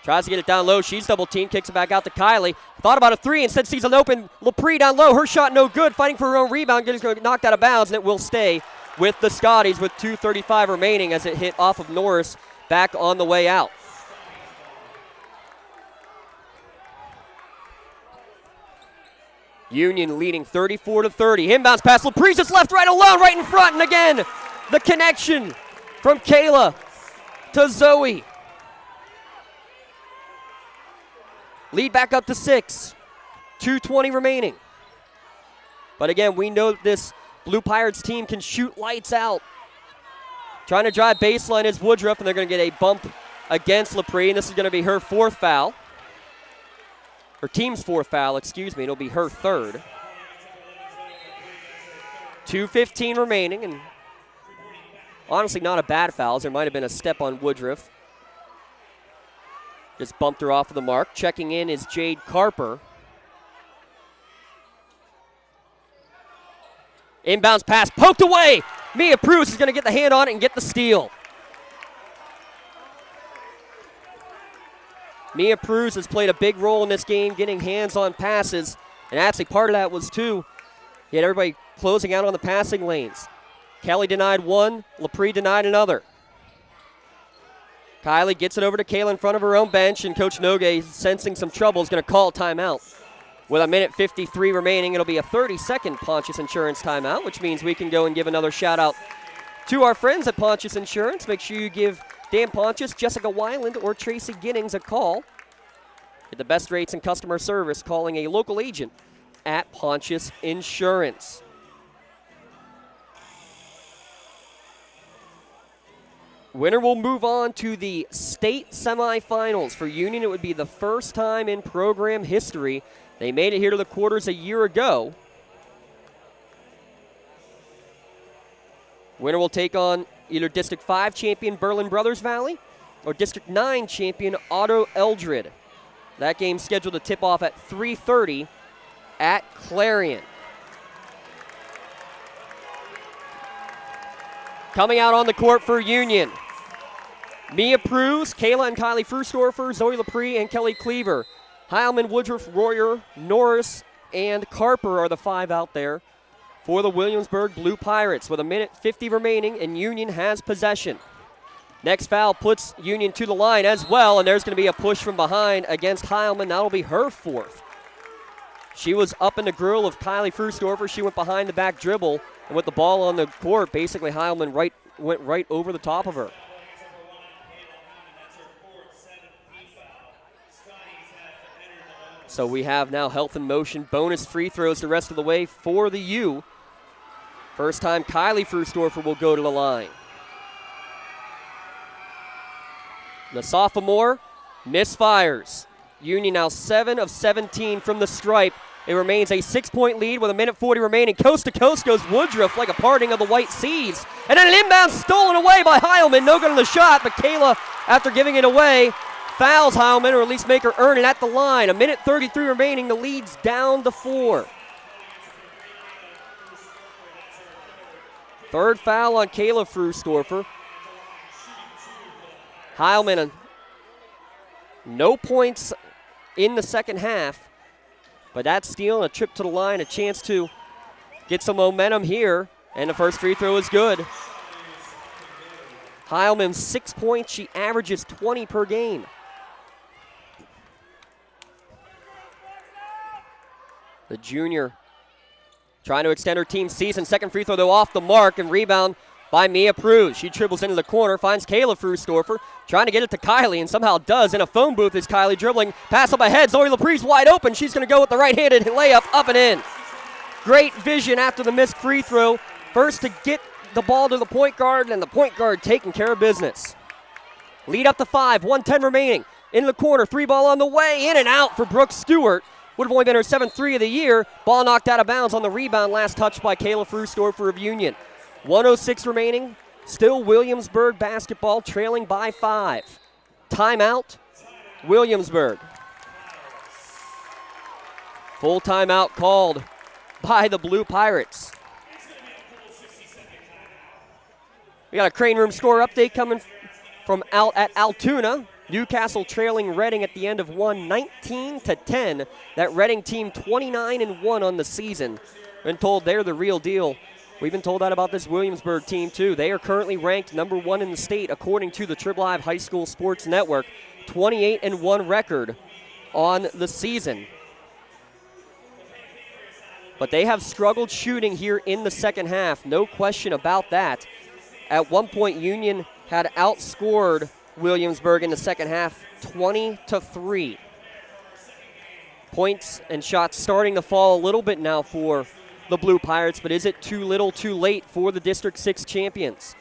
Speaker 8: tries to get it down low. She's double-teamed, kicks it back out to Kylie. Thought about a three, instead sees an open Lepre down low. Her shot no good, fighting for her own rebound, getting knocked out of bounds, and it will stay with the Scotties with 2:35 remaining as it hit off of Norris back on the way out. Union leading 34-30. Inbounds pass. Lepre's just left right alone, right in front. And again, the connection from Kayla to Zoe. Lead back up to 6. 2:20 remaining. But again, we know that this Blue Pirates team can shoot lights out. Trying to drive baseline is Woodruff, and they're going to get a bump against Lepre, and this is going to be her fourth foul. Her team's fourth foul, excuse me. It'll be her third. 2:15 remaining, and honestly not a bad foul. There might have been a step on Woodruff. Just bumped her off of the mark. Checking in is Jade Carper. Inbounds pass, poked away. Mia Pruse is going to get the hand on it and get the steal. Mia Pruse has played a big role in this game, getting hands on passes. And actually part of that was, too, he had everybody closing out on the passing lanes. Kelly denied one, Lepre denied another. Kylie gets it over to Kayla in front of her own bench, and Coach Nogue, sensing some trouble, is going to call timeout. With a minute 53 remaining, it'll be a 30-second Pontius Insurance timeout, which means we can go and give another shout-out to our friends at Pontius Insurance. Make sure you give Dan Pontius, Jessica Weiland, or Tracy Giddings a call. Get the best rates and customer service calling a local agent at Pontius Insurance. Winner will move on to the state semifinals. For Union, it would be the first time in program history. They made it here to the quarters a year ago. Winner will take on either District 5 champion Berlin Brothers Valley or District 9 champion Otto Eldred. That game's scheduled to tip off at 3:30 at Clarion. Coming out on the court for Union, Mia Pruse, Kayla and Kylie Frustorfer, Zoe Lepre, and Kelly Cleaver. Heilman, Woodruff, Royer, Norris, and Carper are the five out there for the Williamsburg Blue Pirates with a minute 50 remaining, and Union has possession. Next foul puts Union to the line as well, and there's going to be a push from behind against Heilman. That'll be her fourth. She was up in the grill of Kylie Frustorfer. She went behind the back dribble, and with the ball on the court, basically Heilman went right over the top of her. So we have now health and motion bonus free throws the rest of the way for the U. First time Kylie Frustorfer will go to the line. The sophomore misfires. Union now 7 of 17 from the stripe. It remains a 6-point lead with a minute 40 remaining. Coast to coast goes Woodruff like a parting of the white seas. And then an inbound stolen away by Heilman. No good on the shot, but Kayla, after giving it away, fouls Heilman, or at least make her earn it at the line. A minute 33 remaining. The lead's down to 4. Third foul on Kayla Frustorfer. Heilman, no points in the second half, but that steal and a trip to the line, a chance to get some momentum here, and the first free throw is good. Heilman, 6 points. She averages 20 per game. The junior trying to extend her team's season. Second free throw, though, off the mark, and rebound by Mia Pruse. She dribbles into the corner, finds Kayla Frustorfer, trying to get it to Kylie, and somehow does. In a phone booth is Kylie dribbling. Pass up ahead. Zoe Lepre's wide open. She's going to go with the right-handed layup, up and in. Great vision after the missed free throw. First to get the ball to the point guard, and the point guard taking care of business. Lead up to 5, 1:10 remaining. In the corner, 3-ball on the way, in and out for Brooke Stewart. Would have only been her 7th three of the year. Ball knocked out of bounds on the rebound, last touched by Kayla Frustorfer of Union. 1:06 remaining. Still Williamsburg basketball, trailing by 5. Timeout, Williamsburg. Full timeout called by the Blue Pirates. We got a Crane Room score update coming from out at Altoona. Newcastle trailing Reading at the end of 19-10. That Reading team 29-1 on the season. Been told they're the real deal. We've been told that about this Williamsburg team too. They are currently ranked number 1 in the state according to the Trib Live High School Sports Network. 28-1 record on the season. But they have struggled shooting here in the second half. No question about that. At one point, Union had outscored Williamsburg in the second half 20-3. Points and shots starting to fall a little bit now for the Blue Pirates, but is it too little too late for the District 6 champions?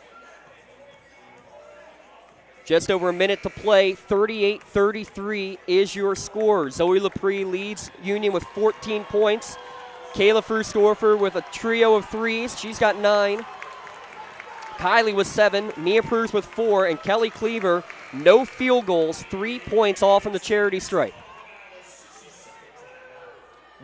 Speaker 8: Just over a minute to play, 38-33 is your score. Zoe Lepre leads Union with 14 points. Kayla Furstorfer with a trio of threes. She's got 9. Kylie with 7, Mia Pruz with 4, and Kelly Cleaver, no field goals, 3 points all from the charity stripe.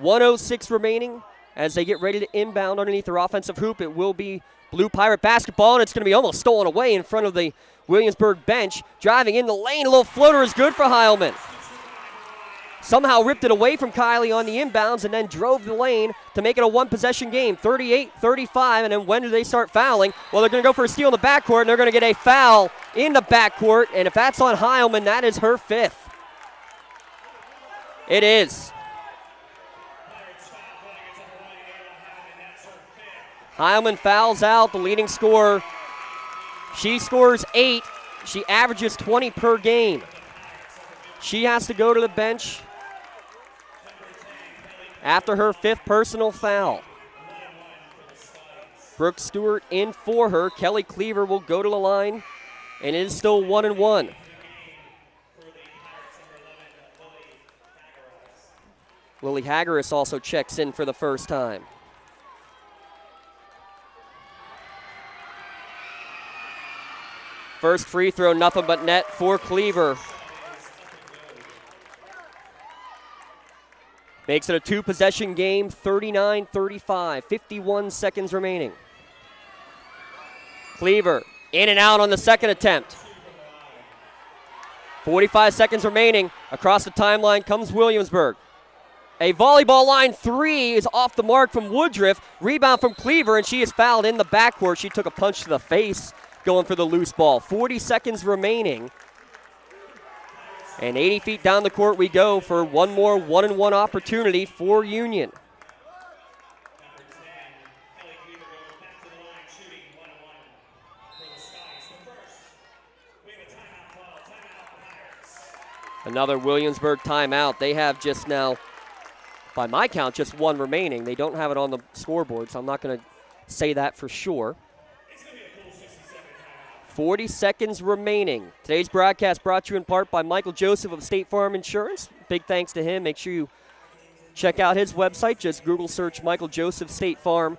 Speaker 8: 1:06 remaining as they get ready to inbound underneath their offensive hoop. It will be Blue Pirate basketball, and it's going to be almost stolen away in front of the Williamsburg bench. Driving in the lane, a little floater is good for Heilman. Somehow ripped it away from Kylie on the inbounds and then drove the lane to make it a one-possession game, 38-35. And then when do they start fouling? Well, they're going to go for a steal in the backcourt, and they're going to get a foul in the backcourt. And if that's on Heilman, that is her 5th. It is. Heilman fouls out, the leading scorer. She scores 8. She averages 20 per game. She has to go to the bench after her 5th personal foul. Brooke Stewart in for her. Kelly Cleaver will go to the line, and it is still 1-1. Lily Hagaris also checks in for the first time. First free throw, nothing but net for Cleaver. Makes it a 2-possession game, 39-35, 51 seconds remaining. Cleaver in and out on the second attempt. 45 seconds remaining. Across the timeline comes Williamsburg. A volleyball line 3 is off the mark from Woodruff. Rebound from Cleaver, and she is fouled in the backcourt. She took a punch to the face going for the loose ball. 40 seconds remaining. And 80 feet down the court we go for one more 1-and-1 opportunity for Union. Another Williamsburg timeout. They have just now, by my count, just 1 remaining. They don't have it on the scoreboard, so I'm not going to say that for sure. 40 seconds remaining. Today's broadcast brought to you in part by Michael Joseph of State Farm Insurance. Big thanks to him. Make sure you check out his website. Just Google search Michael Joseph State Farm.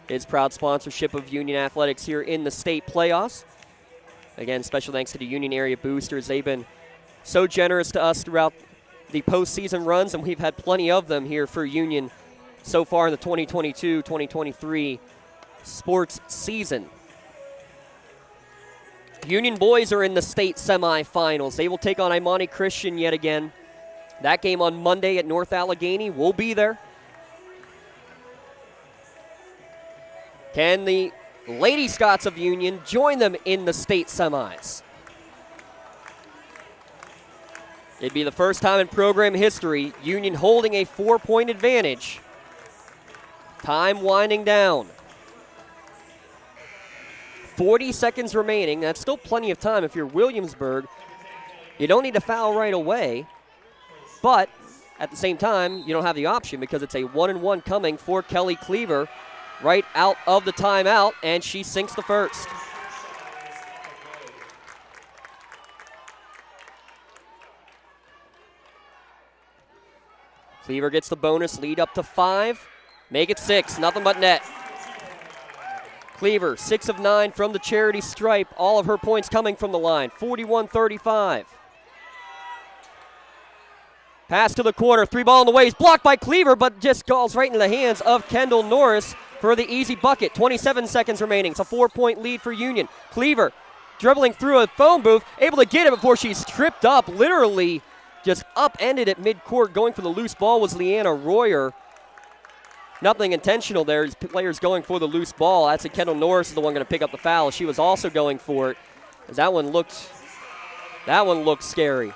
Speaker 8: His proud sponsorship of Union Athletics here in the state playoffs. Again, special thanks to the Union area boosters. They've been so generous to us throughout the postseason runs, and we've had plenty of them here for Union so far in the 2022-2023 sports season. Union boys are in the state semifinals. They will take on Imani Christian yet again. That game on Monday at North Allegheny. We'll be there. Can the Lady Scots of Union join them in the state semis? It'd be the first time in program history Union holding a 4-point advantage. Time winding down. 40 seconds remaining. That's still plenty of time if you're Williamsburg. You don't need to foul right away, but at the same time, you don't have the option because it's a 1-and-1 coming for Kelly Cleaver right out of the timeout, and she sinks the first. Cleaver gets the bonus lead up to 5. Make it 6, nothing but net. Cleaver, 6 of 9 from the charity stripe. All of her points coming from the line, 41-35. Pass to the corner, 3 ball in the waist, blocked by Cleaver, but just falls right into the hands of Kendall Norris for the easy bucket. 27 seconds remaining. It's a 4-point lead for Union. Cleaver dribbling through a phone booth, able to get it before she's tripped up, literally just upended at midcourt. Going for the loose ball was Leanna Royer. Nothing intentional there. Players going for the loose ball. That's Kendall Norris is the one going to pick up the foul. She was also going for it. As that one looked scary.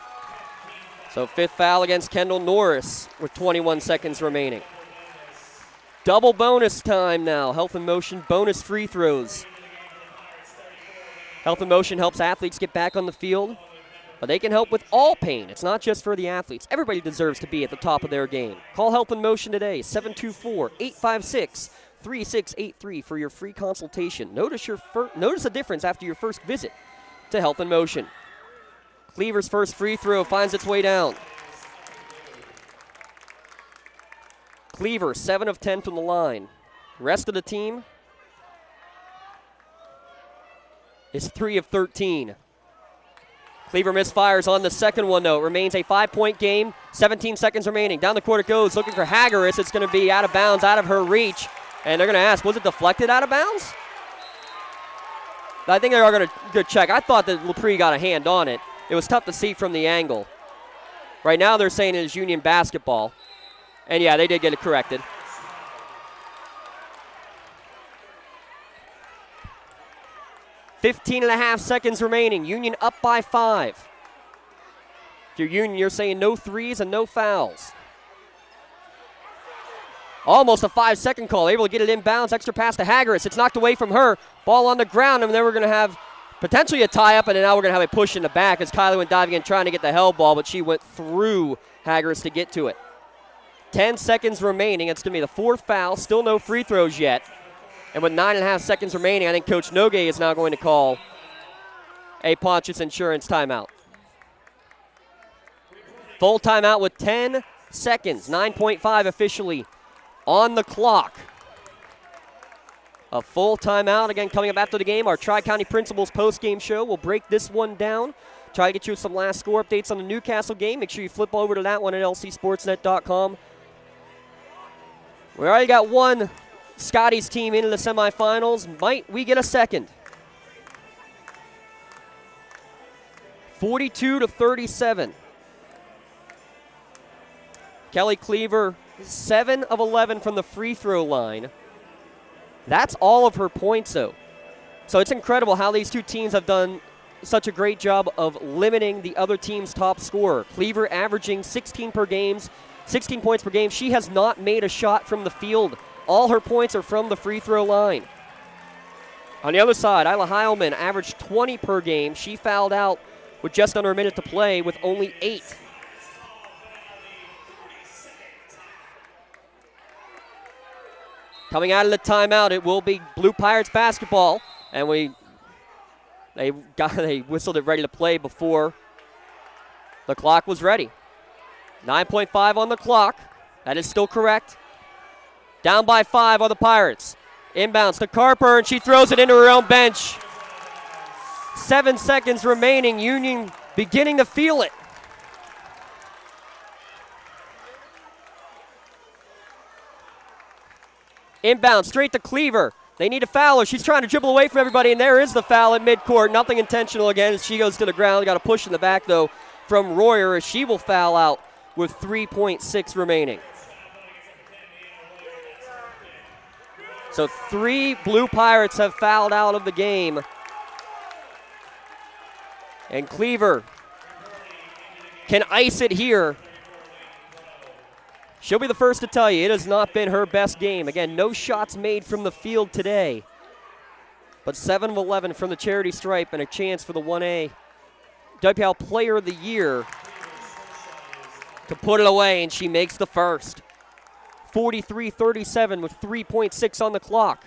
Speaker 8: So 5th foul against Kendall Norris with 21 seconds remaining. Double bonus time now. Health and Motion bonus free throws. Health and Motion helps athletes get back on the field. But they can help with all pain. It's not just for the athletes. Everybody deserves to be at the top of their game. Call Health in Motion today, 724-856-3683 for your free consultation. Notice the difference after your first visit to Health in Motion. Cleaver's first free throw finds its way down. Cleaver, 7 of 10 from the line. Rest of the team is 3 of 13. Cleaver misfires on the second one, though. It remains a 5-point game. 17 seconds remaining. Down the court it goes, looking for Hagaris. It's going to be out of bounds, out of her reach. And they're going to ask, was it deflected out of bounds? I think they are going to check. I thought that LaPree got a hand on it. It was tough to see from the angle. Right now they're saying it is Union basketball. And, yeah, they did get it corrected. .5 seconds remaining. Union up by 5. If you're Union, you're saying no threes and no fouls. Almost a 5-second call. Able to get it inbounds. Extra pass to Hagaris. It's knocked away from her. Ball on the ground, and then we're going to have potentially a tie-up, and then now we're going to have a push in the back as Kylie went diving in trying to get the hell ball, but she went through Hagaris to get to it. 10 seconds remaining. It's going to be the 4th foul. Still no free throws yet. And with 9.5 seconds remaining, I think Coach Nogue is now going to call a Pontius Insurance timeout. Full timeout with 10 seconds. 9.5 officially on the clock. A full timeout. Again, coming up after the game, our Tri-County Principals post-game show. We'll break this one down. Try to get you some last score updates on the Newcastle game. Make sure you flip over to that one at lcsportsnet.com. We already got one Scotty's team into the semifinals. Might we get a second? 42-37. Kelly Cleaver, 7 of 11 from the free throw line. That's all of her points, though. So it's incredible how these two teams have done such a great job of limiting the other team's top scorer. Cleaver averaging 16 points per game. She has not made a shot from the field. All her points are from the free throw line. On the other side, Isla Heilman averaged 20 per game. She fouled out with just under a minute to play with only 8. Coming out of the timeout, it will be Blue Pirates basketball. And they whistled it ready to play before the clock was ready. 9.5 on the clock. That is still correct. Down by 5 on the Pirates. Inbounds to Carper, and she throws it into her own bench. 7 seconds remaining. Union beginning to feel it. Inbound straight to Cleaver. They need a foul her. She's trying to dribble away from everybody, and there is the foul at midcourt. Nothing intentional again as she goes to the ground. Got a push in the back, though, from Royer as she will foul out with 3.6 remaining. So 3 Blue Pirates have fouled out of the game. And Cleaver can ice it here. She'll be the first to tell you it has not been her best game. Again, no shots made from the field today. But 7 of 11 from the charity stripe and a chance for the 1A WPIAL Player of the Year to put it away, and she makes the first. 43-37 with 3.6 on the clock.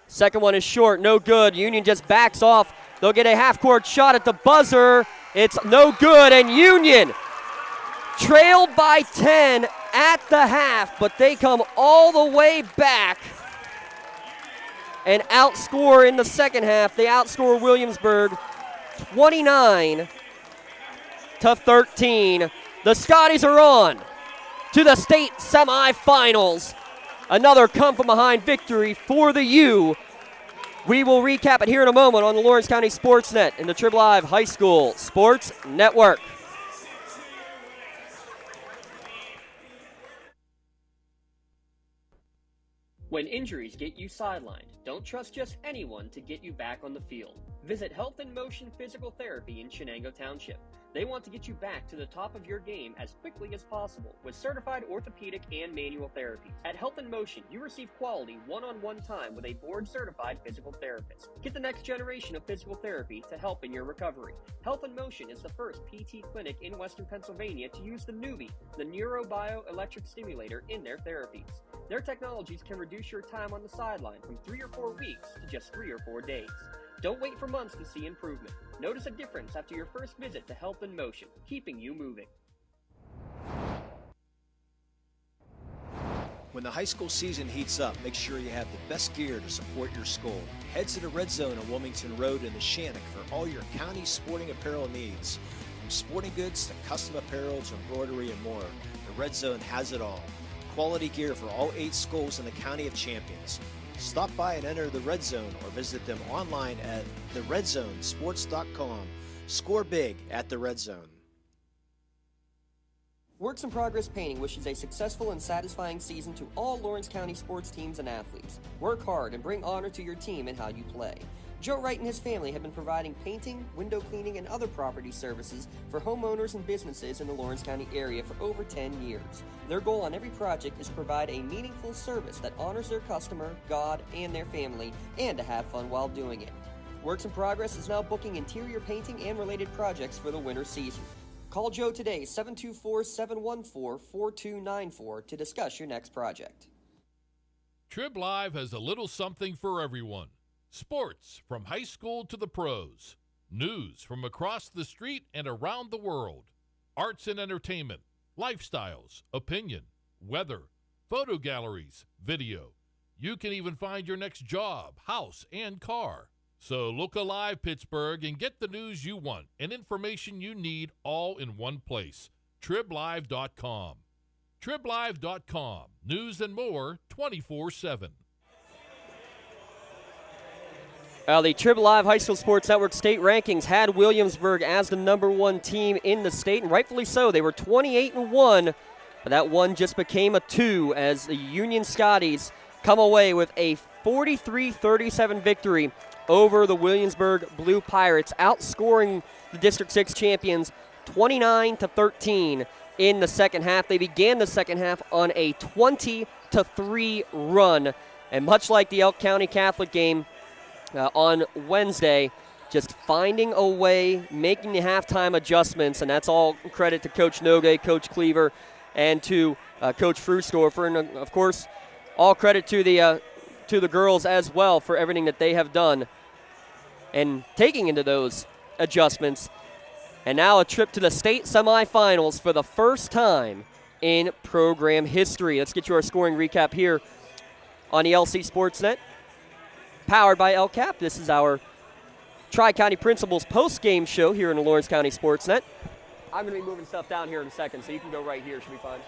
Speaker 8: Second one is short, no good. Union just backs off. They'll get a half-court shot at the buzzer. It's no good, and Union trailed by 10 at the half, but they come all the way back and outscore in the second half. They outscore Williamsburg 29-13. The Scotties are on to the state semifinals. Another come-from-behind victory for the U. We will recap it here in a moment on the Lawrence County Sportsnet and the Trib Live High School Sports Network.
Speaker 2: When injuries get you sidelined, don't trust just anyone to get you back on the field. Visit Health in Motion Physical Therapy in Shenango Township. They want to get you back to the top of your game as quickly as possible with certified orthopedic and manual therapies. At Health in Motion, you receive quality one-on-one time with a board-certified physical therapist. Get the next generation of physical therapy to help in your recovery. Health in Motion is the first PT clinic in Western Pennsylvania to use the Nuvie, the neurobioelectric stimulator, in their therapies. Their technologies can reduce your time on the sideline from 3 or 4 weeks to just 3 or 4 days. Don't wait for months to see improvement. Notice a difference after your first visit to Health in Motion, keeping you moving.
Speaker 18: When the high school season heats up, make sure you have the best gear to support your school. Head to the Red Zone on Wilmington Road in the Shannock for all your county sporting apparel needs. From sporting goods to custom apparel to embroidery and more, the Red Zone has it all. Quality gear for all 8 schools in the County of Champions. Stop by and enter the Red Zone or visit them online at theredzonesports.com. Score big at the Red Zone.
Speaker 8: Works in Progress Painting wishes a successful and satisfying season to all Lawrence County sports teams and athletes. Work hard and bring honor to your team and how you play. Joe Wright and his family have been providing painting, window cleaning, and other property services for homeowners and businesses in the Lawrence County area for over 10 years. Their goal on every project is to provide a meaningful service that honors their customer, God, and their family, and to have fun while doing it. Works in Progress is now booking interior painting and related projects for the winter season. Call Joe today, 724-714-4294, to discuss your next project.
Speaker 1: Trib Live has a little something for everyone. Sports from high school to the pros. News from across the street and around the world. Arts and entertainment. Lifestyles, opinion, weather, photo galleries, video. You can even find your next job, house, and car. So look alive, Pittsburgh, and get the news you want and information you need all in one place. TribLive.com. TribLive.com. News and more 24/7.
Speaker 8: The Trib Live High School Sports Network state rankings had Williamsburg as the #1 team in the state, and rightfully so. They were 28-1, but that one just became a 2 as the Union Scotties come away with a 43-37 victory over the Williamsburg Blue Pirates, outscoring the District 6 champions 29-13 in the second half. They began the second half on a 20-3 run, and much like the Elk County Catholic game on Wednesday, just finding a way, making the halftime adjustments, and that's all credit to Coach Nogue, Coach Cleaver, and to Coach Frustorfer, and of course, all credit to the girls as well for everything that they have done and taking into those adjustments. And now a trip to the state semifinals for the first time in program history. Let's get you our scoring recap here on the LC Sportsnet. Powered by LCAP. This is our Tri-County Principals post-game show here in the Lawrence County Sportsnet. I'm going to be moving stuff down here in a second, so you can go right here. Should be fine.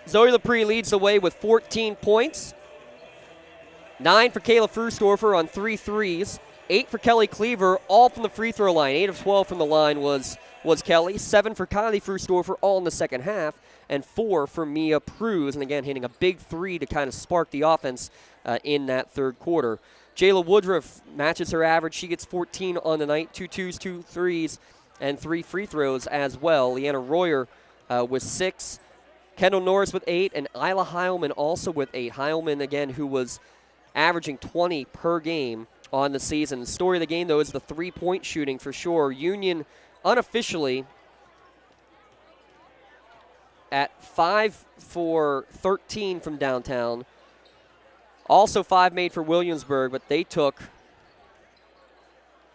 Speaker 8: Zoe Lepre leads the way with 14 points. 9 for Kayla Frustorfer on 3 threes. 8 for Kelly Cleaver, all from the free throw line. 8 of 12 from the line was Kelly. 7 for Kylie Frustorfer, all in the second half. And 4 for Mia Pruz, and again, hitting a big 3 to kind of spark the offense in that third quarter. Jayla Woodruff matches her average. She gets 14 on the night, 2 twos, 2 threes, and 3 free throws as well. Leanna Royer with 6. Kendall Norris with 8, and Isla Heilman also with 8. Heilman, again, who was averaging 20 per game on the season. The story of the game, though, is the three-point shooting for sure. Union unofficially at 5 for 13 from downtown. Also 5 made for Williamsburg, but they took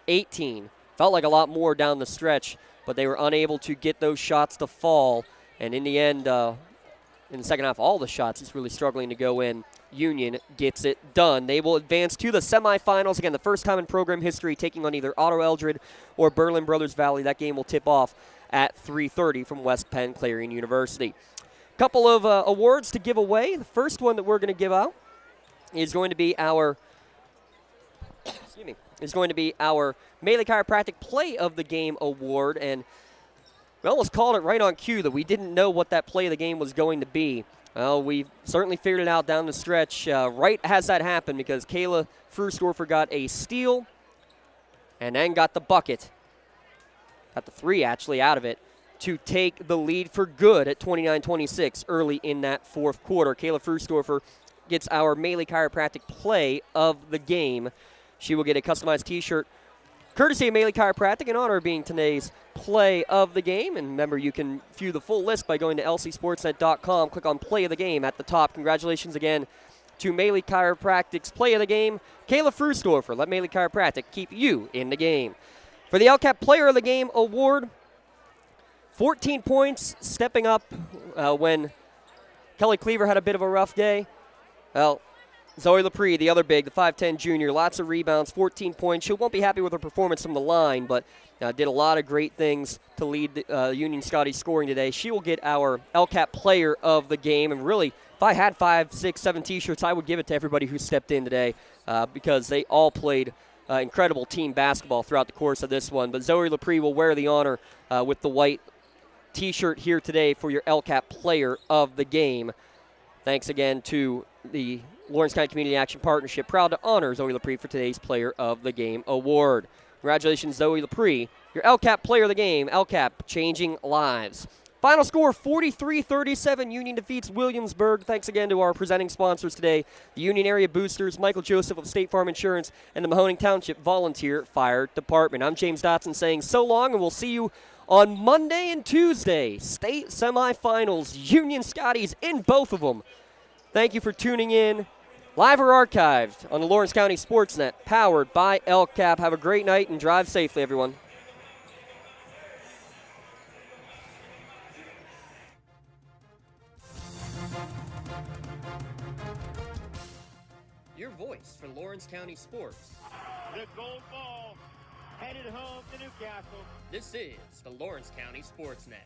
Speaker 8: 18. Felt like a lot more down the stretch, but they were unable to get those shots to fall. And in the end, in the second half, all the shots is really struggling to go in. Union gets it done. They will advance to the semifinals. Again, the first time in program history taking on either Otto Eldred or Berlin Brothers Valley. That game will tip off at 3:30 from West Penn Clarion University. Couple of awards to give away. The first one that we're going to give out is going to be our Melee Chiropractic Play of the Game award, and we almost called it right on cue that we didn't know what that play of the game was going to be. Well, we certainly figured it out down the stretch right as that happened, because Kayla Frustorfer got a steal, and then got the bucket. Got the 3, actually, out of it to take the lead for good at 29-26 early in that fourth quarter. Kayla Frusdorfer gets our Melee Chiropractic play of the game. She will get a customized T-shirt courtesy of Melee Chiropractic in honor of being today's play of the game. And remember, you can view the full list by going to lcsportsnet.com. Click on play of the game at the top. Congratulations again to Melee Chiropractic's play of the game, Kayla Frusdorfer. Let Melee Chiropractic keep you in the game. For the LCAP Player of the Game award, 14 points, stepping up when Kelly Cleaver had a bit of a rough day. Well, Zoe Lepre, the other big, the 5'10 junior, lots of rebounds, 14 points. She won't be happy with her performance from the line, but did a lot of great things to lead the Union Scotties scoring today. She will get our LCAP Player of the Game. And really, if I had 5, 6, 7 T-shirts, I would give it to everybody who stepped in today because they all played incredible team basketball throughout the course of this one. But Zoe Lepre will wear the honor with the white T-shirt here today for your LCAP Player of the Game. Thanks again to the Lawrence County Community Action Partnership, proud to honor Zoe Lepre for today's Player of the Game award. Congratulations, Zoe Lepre, your LCAP Player of the Game. LCAP, changing lives. Final score, 43-37. Union defeats Williamsburg. Thanks again to our presenting sponsors today, the Union Area Boosters, Michael Joseph of State Farm Insurance, and the Mahoning Township Volunteer Fire Department. I'm James Dotson saying so long, and we'll see you on Monday and Tuesday. State semifinals, Union Scotties in both of them. Thank you for tuning in. Live or archived on the Lawrence County Sportsnet, powered by LCAP. Have a great night and drive safely, everyone. Your voice for Lawrence County sports.
Speaker 7: The gold ball headed home to Newcastle.
Speaker 8: This is the Lawrence County Sportsnet.